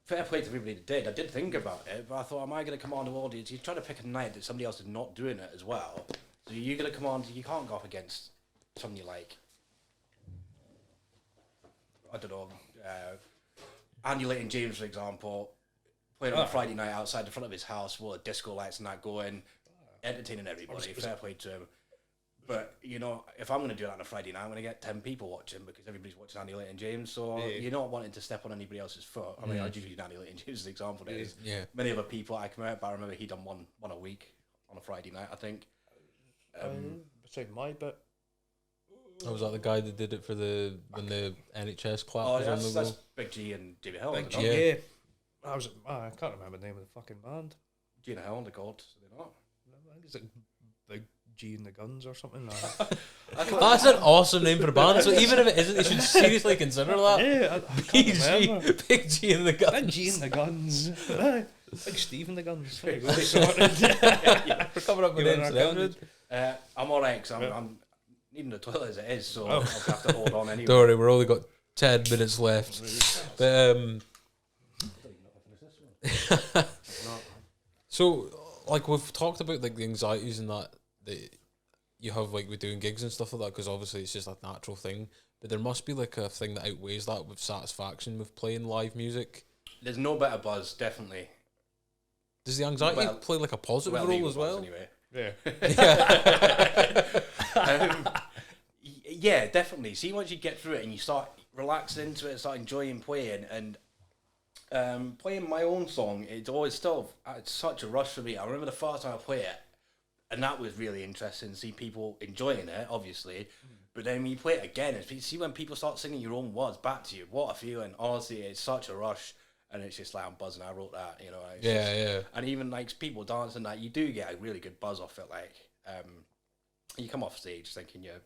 Fair play to everybody that did. I did think about it, but I thought, am I going to command an audience? You're trying to pick a night that somebody else is not doing it as well. So you're going to command, you can't go up against somebody like, I don't know, Andy Layton James, for example, playing on a Friday night outside the front of his house with disco lights and that going, entertaining everybody. Fair play to him. But, you know, if I'm going to do that on a Friday night, I'm going to get 10 people watching because everybody's watching Andy Layton James. So you're not wanting to step on anybody else's foot. I mean, I just use Andy Layton James as an example. There's many other people I come out, but I remember he done one a week on a Friday night, I think. Beside my bit. Was that the guy that did it for when the NHS clap Oh, was on the that's go? Big G and Jamie Hill. Big isn't it? G, Yeah. I can't remember the name of the fucking band. Gina Hill, they're called. So they're not. I think it's like Big G and the Guns or something. That's an awesome name for a band. So even if it isn't, you should seriously consider that. Yeah, I can't remember. Big G and the Guns. Big G and the Guns. Big Steve and the Guns. There you go. Sorted. We're coming up with You're names not and counted. everything. I'm alright because I'm needing the toilet as it is, so I'll have to hold on anyway. Don't worry, we've only got 10 minutes left. But so like we've talked about like the anxieties and that you have like with doing gigs and stuff like that, because obviously it's just a natural thing. But there must be like a thing that outweighs that with satisfaction with playing live music. There's no better buzz, definitely. Does the anxiety play like a positive role as well? Anyway. Yeah. Yeah, definitely. See, once you get through it and you start relaxing into it, start enjoying playing, and playing my own song, it's such a rush for me. I remember the first time I played it, and that was really interesting to see people enjoying it, obviously. But then when you play it again, see when people start singing your own words back to you, what a feeling. Honestly, it's such a rush. and it's just like I'm buzzing. I wrote that, you know. It's Yeah. And even like people dancing, that you do get a really good buzz off it. Like, you come off stage thinking you're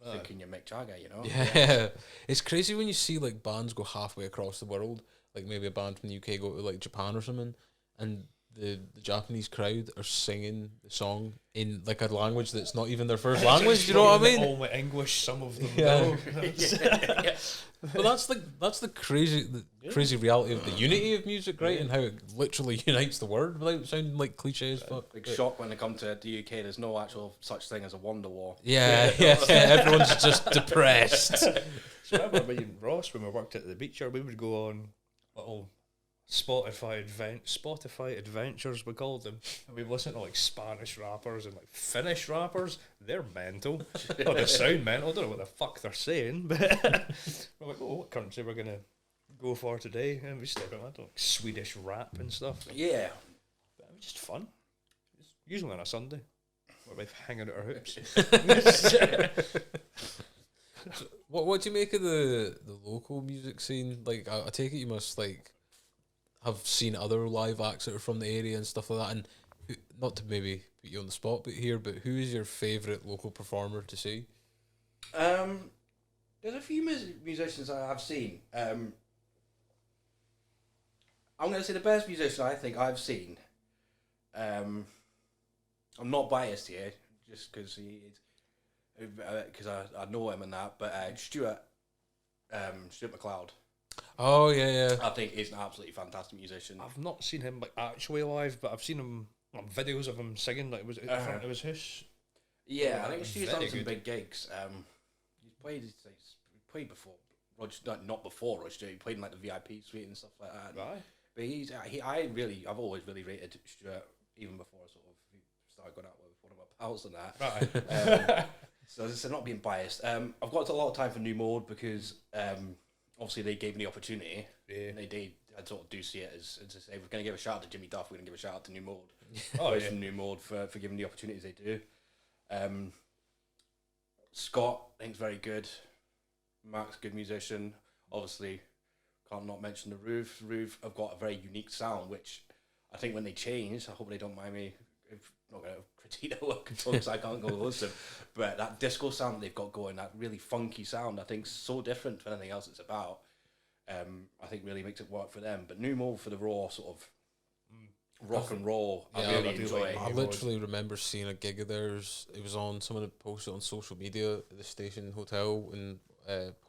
Mick Jagger, you know. Yeah, it's crazy when you see like bands go halfway across the world, like maybe a band from the UK go to like Japan or something, and the Japanese crowd are singing the song in like a language that's not even their first language. You know what I mean? Only English, some of them. Yeah. Yeah. But that's the crazy reality of the unity of music, right? And how it literally unites the world without sounding like cliche as fuck. Big shock when they come to the UK. There's no actual such thing as a Wonder War. Yeah, everyone's just depressed. So I remember me and Ross, when we worked at the beach, we would go on little Spotify adventures, we called them, and we'd listen to like Spanish rappers and like Finnish rappers. They're mental. Oh, they sound mental. I don't know what the fuck they're saying, but we're like, oh, what country we're gonna go for today? And we step into like Swedish rap and stuff. Yeah. But it was just fun. It's usually on a Sunday. We're like hanging at our hoops. What do you make of the local music scene? Like, I take it you must like have seen other live acts that are from the area and stuff like that. And not to maybe put you on the spot, but who is your favourite local performer to see? There's a few musicians I've seen. I'm going to say the best musician I think I've seen. I'm not biased here, just because I know him and that. But Stuart McLeod. Oh yeah. I think he's an absolutely fantastic musician. I've not seen him like actually live, but I've seen him on videos of him singing. Like it was in front of his house. Yeah, I think Stu's done Very some good. big gigs. He's played before Roger, not before Roger. He played in like the VIP suite and stuff like that. Right. But I've always really rated Stuart even before sort of he started going out with one of my pals and that. Right. So not being biased. I've got a lot of time for New Mode because obviously they gave me the opportunity. Yeah. They did. I sort of do see it as to say we're going to give a shout out to Jimmy Duff. We're going to give a shout out to New Mode. Oh Boys yeah. from New Mode for giving the opportunities they do. Scott, I think, is very good. Mark's a good musician. Obviously, can't not mention the Roof. Roof have got a very unique sound, which I think when they change, I hope they don't mind me. If not going to critique their work because I can't go listen. But that disco sound they've got going, that really funky sound, I think is so different from anything else it's about. I think really makes it work for them. But New Mode for the raw sort of rock and roll, Yeah, I really I do enjoy. like I literally remember seeing a gig of theirs. It was on, someone had posted on social media at the Station Hotel in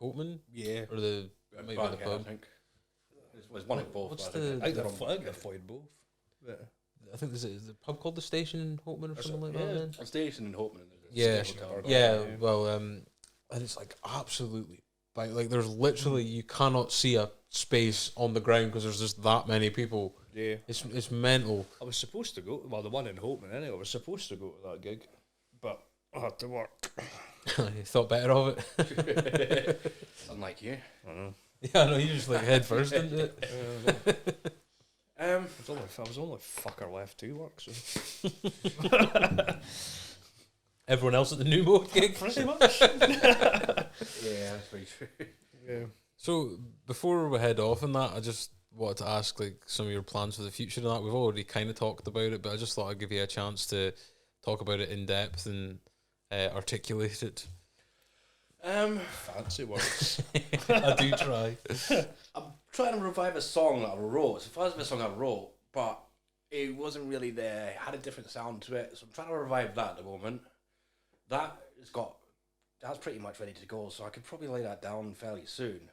Holtman, Yeah. or the might be the Bargain, I pub. think. There's one at both. What's but I think the- I think they're they've played both. But I think there's the pub called the Station in Holtman or That's something it, like that. yeah. Then. on Station in Holtman. And there's a Yeah. Station Hotel. Yeah, Yeah. well, and it's like absolutely, like there's literally you cannot see a space on the ground because there's just that many people. yeah. It's mental. I was supposed to go, well, the one in Holtman anyway, I was supposed to go to that gig, but I had to work. You thought better of it. Unlike you. I know. Yeah, no, you just like head first into it. I was only fucker left to work, so. Everyone else at the New Mode gig. Pretty much. Yeah, that's very true. Yeah. So before we head off on that, I just wanted to ask like some of your plans for the future and that. We've already kind of talked about it, but I just thought I'd give you a chance to talk about it in depth and articulate it. Fancy words. I do try. I'm trying to revive a song that I wrote. It's the first song I wrote, but it wasn't really there. It had a different sound to it, so I'm trying to revive that at the moment. That's pretty much ready to go, so I could probably lay that down fairly soon.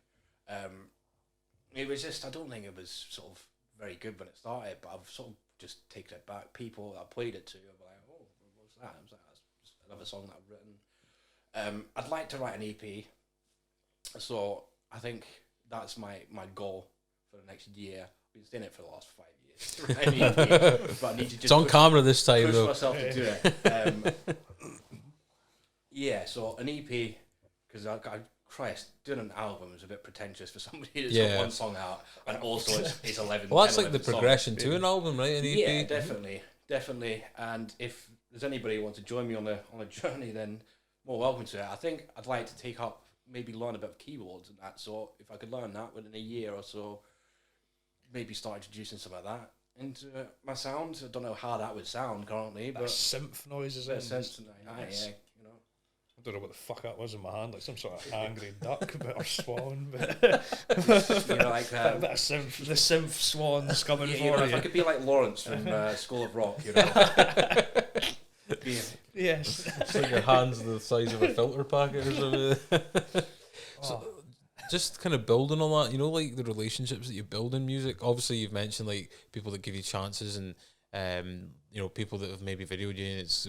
It was just, I don't think it was sort of very good when it started, but I've sort of just taken it back. People that I played it to, I'm like, oh, what's that? I was like, that's just another song that I've written. I'd like to write an EP, so I think that's my goal for the next year. I've been saying it for the last 5 years to write an EP, but I need to just It's on camera this time push though. myself to do it. Yeah, so an EP, because Christ, doing an album is a bit pretentious for somebody that's got one song out, and also it's 11. Well, that's 10, like the 11 songs. progression to an album, right? An EP. Yeah, definitely. And if there's anybody who wants to join me on a journey, then more welcome to it. I think I'd like to take up, maybe learn a bit of keyboards and that. So if I could learn that within a year or so, maybe start introducing some of that into my sound. I don't know how that would sound currently, but synth noises in. Synth, yeah, you know. I don't know what the fuck that was in my hand, like some sort of angry duck or swan, but you know, like a bit of synth, the synth swans coming for you. Know, if I could be like Lawrence from School of Rock, you know. Yes. It's like your hands the size of a filter packet or something. So, just kind of building on that, you know, like the relationships that you build in music. Obviously, you've mentioned like people that give you chances and you know, people that have maybe videoed you, and it's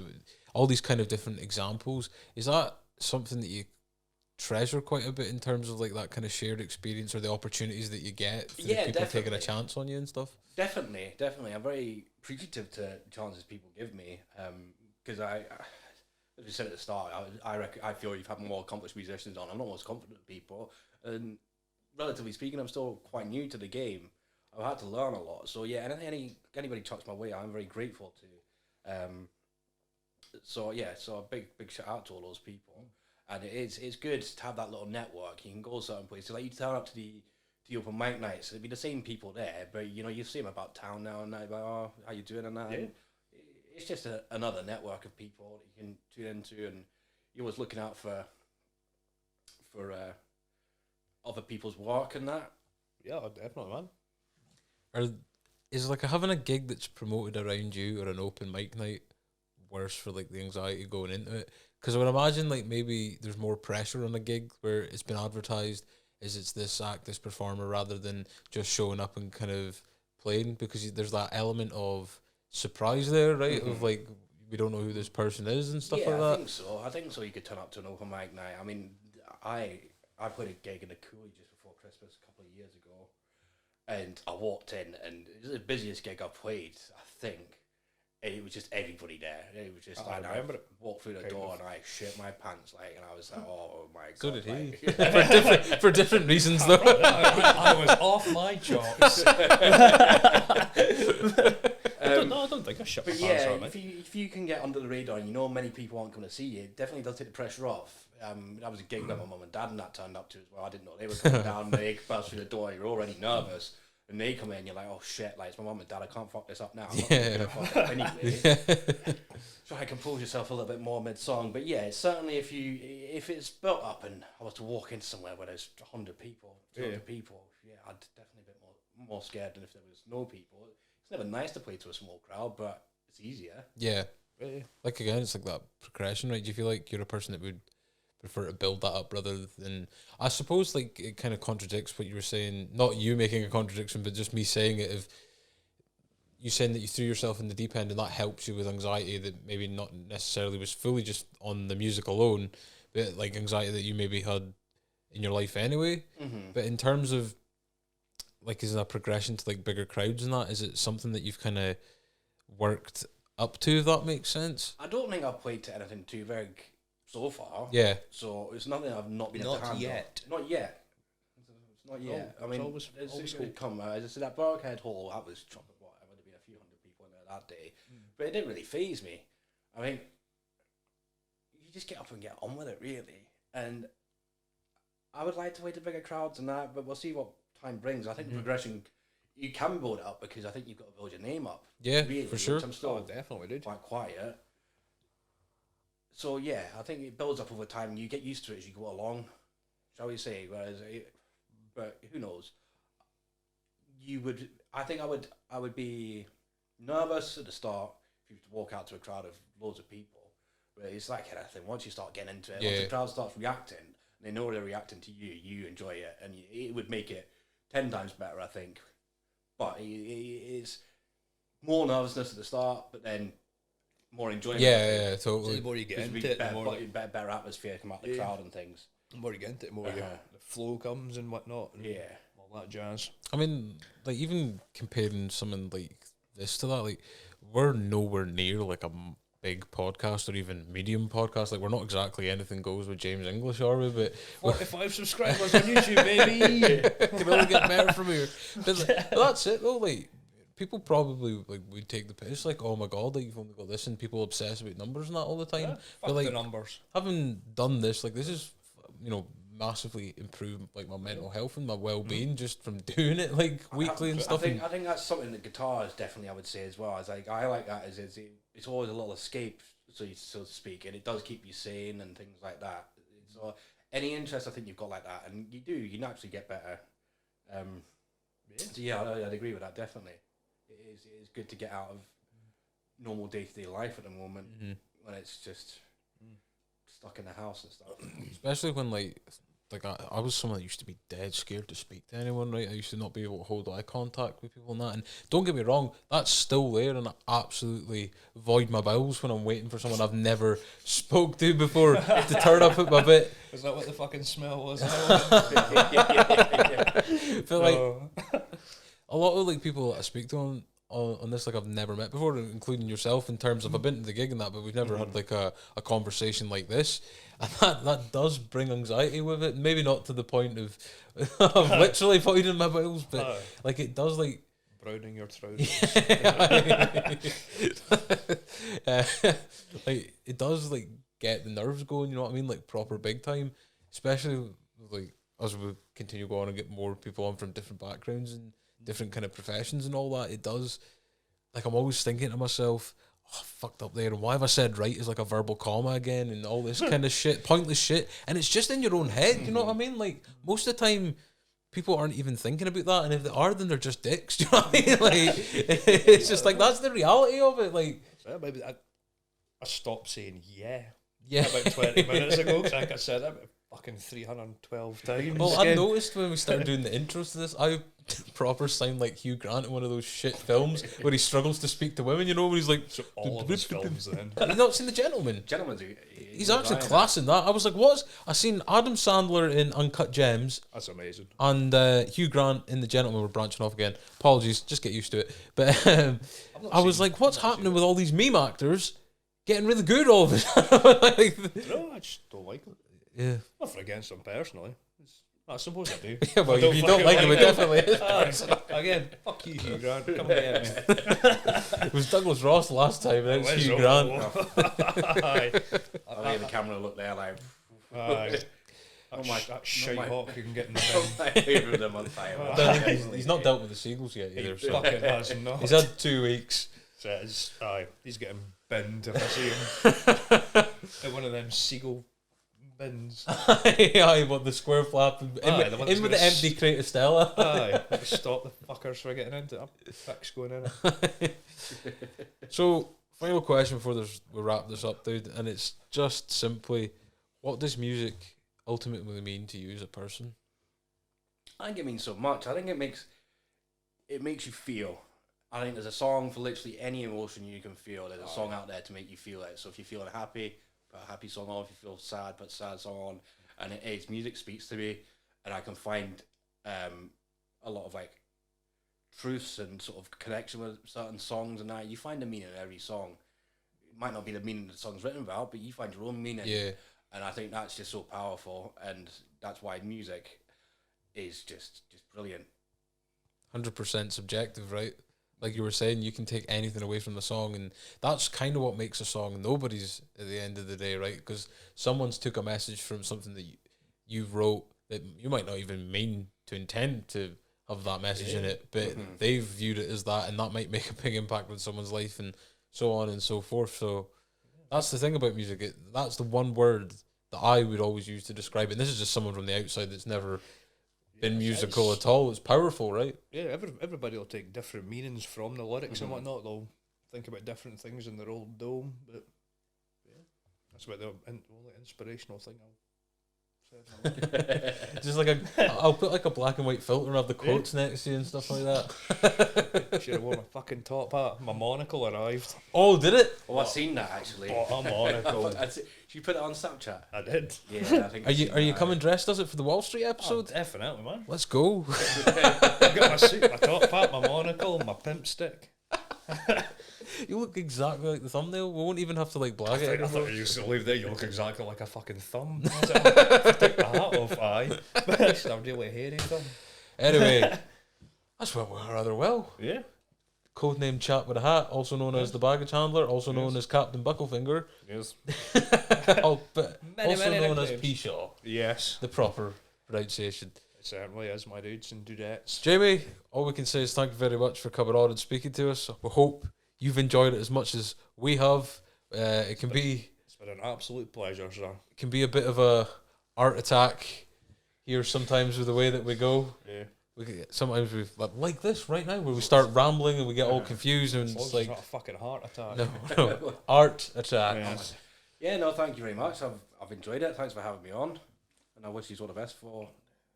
all these kind of different examples. Is that something that you treasure quite a bit in terms of like that kind of shared experience or the opportunities that you get through people definitely. taking a chance on you and stuff? Definitely. I'm very appreciative to chances people give me, because I, as we said at the start, I feel you've had more accomplished musicians on. I'm not most confident people, and relatively speaking, I'm still quite new to the game. I've had to learn a lot. So yeah, anybody chucks my way, I'm very grateful to. So a big shout out to all those people. And it's good to have that little network. You can go certain places. Like you turn up to the open mic nights, it'd be the same people there, but you know, you see them about town now and then, like, oh, how you doing and that. Yeah. And it's just another network of people that you can tune into, and you're always looking out for other people's work and that. Yeah, definitely, man. Is like having a gig that's promoted around you or an open mic night worse for like the anxiety going into it? Because I would imagine like maybe there's more pressure on a gig where it's been advertised as it's this act, this performer, rather than just showing up and kind of playing, because there's that element of surprise there, right? Mm-hmm. Of like, we don't know who this person is and stuff like that. I think so. You could turn up to an open mic night. I mean, I played a gig in the Cooley just before Christmas a couple of years ago, and I walked in, and it was the busiest gig I've played, I think. And it was just everybody there. It was just I walked through the door and I shit my pants, like, and I was like, oh my god. So did he. For different reasons though. I was off my chops. I don't think I shut my pants on it. If you can get under the radar and you know many people aren't going to see you, it definitely does take the pressure off. That was a gig that my mum and dad and that turned up to as well. I didn't know they were coming down. They burst through the door. You're already nervous. And they come in, you're like, oh shit, like, it's my mum and dad, I can't fuck this up now. I'm not going to fuck it up anyway. Try to compose yourself a little bit more mid-song. But yeah, certainly if it's built up and I was to walk into somewhere where there's 100 people, 200 people, I'd definitely be a bit more scared than if there was no people. It's never nice to play to a small crowd, but it's easier. Yeah. Like, again, it's like that progression, right? Do you feel like you're a person that would prefer to build that up rather than, I suppose, like, it kind of contradicts what you were saying, not you making a contradiction, but just me saying it, if you saying that you threw yourself in the deep end and that helps you with anxiety that maybe not necessarily was fully just on the music alone, but like anxiety that you maybe had in your life anyway. Mm-hmm. But in terms of like, is it a progression to like bigger crowds and that, is it something that you've kind of worked up to, if that makes sense? I don't think I've played to anything too big so far. Yeah. So it's nothing I've not been able to handle. Not yet. It's not yet. I mean, it's come. As I said, that Barkhead Hall, that was chocolate. What? There would have been a few hundred people in there that day, but it didn't really faze me. I mean, you just get up and get on with it, really. And I would like to wait to bigger crowds and that, but we'll see what time brings. I think progression, you can build it up because I think you've got to build your name up. Yeah, really, for sure. I'm still definitely quite quiet. So yeah, I think it builds up over time. You get used to it as you go along, shall we say? But who knows? I think I would be nervous at the start if you were to walk out to a crowd of loads of people. But it's like anything. Once you start getting into it, once the crowd starts reacting, they know they're reacting to you. You enjoy it, and it would make it 10 times better, I think. But it's more nervousness at the start, but then more enjoyment. Yeah, totally. So the more you get into it, the more better atmosphere come out the crowd and things. The more you get into it, the more the flow comes and whatnot. And all that jazz. I mean, like, even comparing something like this to that, like, we're nowhere near like a big podcast or even medium podcast. Like, we're not exactly anything goes with James English, are we? But 45 subscribers on YouTube, baby. Can only get better from here. But like, that's it though. Like, people probably like would take the piss, like, oh my god, like, you've only got this, and people obsess about numbers and that all the time. Yeah, but like, the numbers. Having done this, like, this is, you know, massively improved like my mental health and my well-being just from doing it like weekly and stuff. I think that's something that guitars definitely I would say as well. It's like I like that as it's always a little escape, so to speak, and it does keep you sane and things like that. So any interest I think you've got like that, and you naturally get better. So yeah, I'd agree with that definitely. It is good to get out of normal day-to-day life at the moment when it's just stuck in the house and stuff. Especially when like I was someone that used to be dead scared to speak to anyone, right? I used to not be able to hold eye contact with people and that. And don't get me wrong, that's still there, and I absolutely void my bowels when I'm waiting for someone I've never spoke to before to turn up at my bit. Is that what the fucking smell was? But like a lot of like people that I speak to on this, like I've never met before, including yourself, in terms of I've been to the gig and that, but we've never had like a conversation like this, and that does bring anxiety with it. Maybe not to the point of of literally voiding my bowels, but like it does like browning your trousers. Like it does like get the nerves going. You know what I mean? Like proper big time, especially like as we continue going and get more people on from different backgrounds and different kind of professions and all that. It does, like I'm always thinking to myself, oh, I fucked up there, and why have I said right is like a verbal comma again and all this kind of shit, pointless shit, and it's just in your own head. You know what I mean? Like most of the time people aren't even thinking about that, and if they are, then they're just dicks. Do you know what I mean? Like it's just like that's the reality of it. Like maybe I stopped saying yeah about 20 minutes ago, because I think I said that about fucking 312 times. Well, I noticed when we started doing the intros to this, I proper sound like Hugh Grant in one of those shit films where he struggles to speak to women, you know, when he's like... So all of his films then. You've not seen The Gentleman? Gentleman's He's actually class in that. I was like, what's... I seen Adam Sandler in Uncut Gems. That's amazing. And Hugh Grant in The Gentleman. We're branching off again. Apologies, just get used to it. But I was like, what's happening with all these meme actors getting really good all of it? No, I just don't like them. Yeah. Nothing against them personally. I suppose I do. Yeah, well, if you don't like him, it definitely is. Again, fuck you, Hugh Grant. Come and get me. It was Douglas Ross last time, and it's Hugh Grant. Aye. I'll leave the camera look there like... Aye. That shite hawk you can get in the bin. My favourite of them on fire. He's not dealt with the seagulls yet either. He fucking has not. He's had 2 weeks. Says, aye, he's getting binned if I see him. At one of them seagull bins. Aye, what, the square flap? In with the empty crate of Stella. Aye, stop the fuckers from getting into it. Fix going in it. So, final question before we wrap this up, dude, and it's just simply, what does music ultimately mean to you as a person? I think it means so much. I think it makes you feel. I think there's a song for literally any emotion you can feel. There's a song out there to make you feel it. So if you're feeling happy, put a happy song on. If you feel sad, put a sad song on. And it's music speaks to me, and I can find a lot of like truths and sort of connection with certain songs, and that you find the meaning in every song. It might not be the meaning the song's written about, but you find your own meaning. Yeah. And I think that's just so powerful, and that's why music is just brilliant. 100% subjective, right? Like you were saying, you can take anything away from the song, and that's kind of what makes a song nobody's at the end of the day, right? Because someone's took a message from something that you wrote that you might not even mean to intend to have that message in it, but they've viewed it as that, and that might make a big impact on someone's life, and so on and so forth. So that's the thing about music. That's the one word that I would always use to describe it. And this is just someone from the outside that's never been musical at all. It's powerful, right? Yeah, everybody will take different meanings from the lyrics and whatnot. They'll think about different things in their old dome, but yeah, that's about the only inspirational thing I'll say. Just like I'll put like a black and white filter and have the quotes next to you and stuff like that. Should have worn a fucking top hat. My monocle arrived. Oh, did it? Oh, I've seen that actually. Oh, a monocle. You put it on Snapchat? I did. Yeah, I think. Are you coming dressed as it for the Wall Street episode? Oh, definitely, man. Let's go. I've got my suit, my top hat, my monocle, my pimp stick. You look exactly like the thumbnail. We won't even have to like blag it. I thought you used to leave there. You look exactly like a fucking thumb. If I take my hat off, aye. But it's a really hairy thumb. Anyway, that's what we're rather well. Yeah. codename Chap with a Hat, also known as the Baggage Handler, also known as Captain Bucklefinger, Yes. but Many, also many known as nicknames. Pshaw, Yes. the proper pronunciation. It certainly is, my dudes and dudettes. Jamie, all we can say is thank you very much for coming on and speaking to us. We hope you've enjoyed it as much as we have. It can be It's been an absolute pleasure, sir. it can be a bit of a art attack here sometimes with the way that we go. Yeah. Sometimes we like this right now where we start rambling and we get all confused and As long it's as like it's not a fucking heart attack. no art attack. Yes. Yeah, no, thank you very much. I've enjoyed it. Thanks for having me on, and I wish you all the best for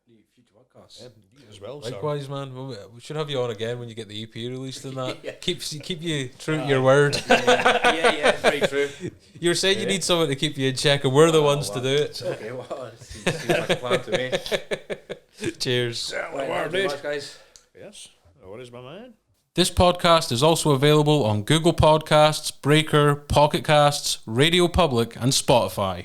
the future podcasts. Yeah, you as well, sir. Likewise, man. We should have you on again when you get the EP released and that. Yeah. Keep you true to your word. yeah, very true. You're saying you need someone to keep you in check, and we're the ones to well, do it. Okay, well, it seems like a plan to me. Cheers. Certainly Right, were, thank you very dude. much, guys. Yes. No worries, my man. This podcast is also available on Google Podcasts, Breaker, Pocket Casts, Radio Public, and Spotify.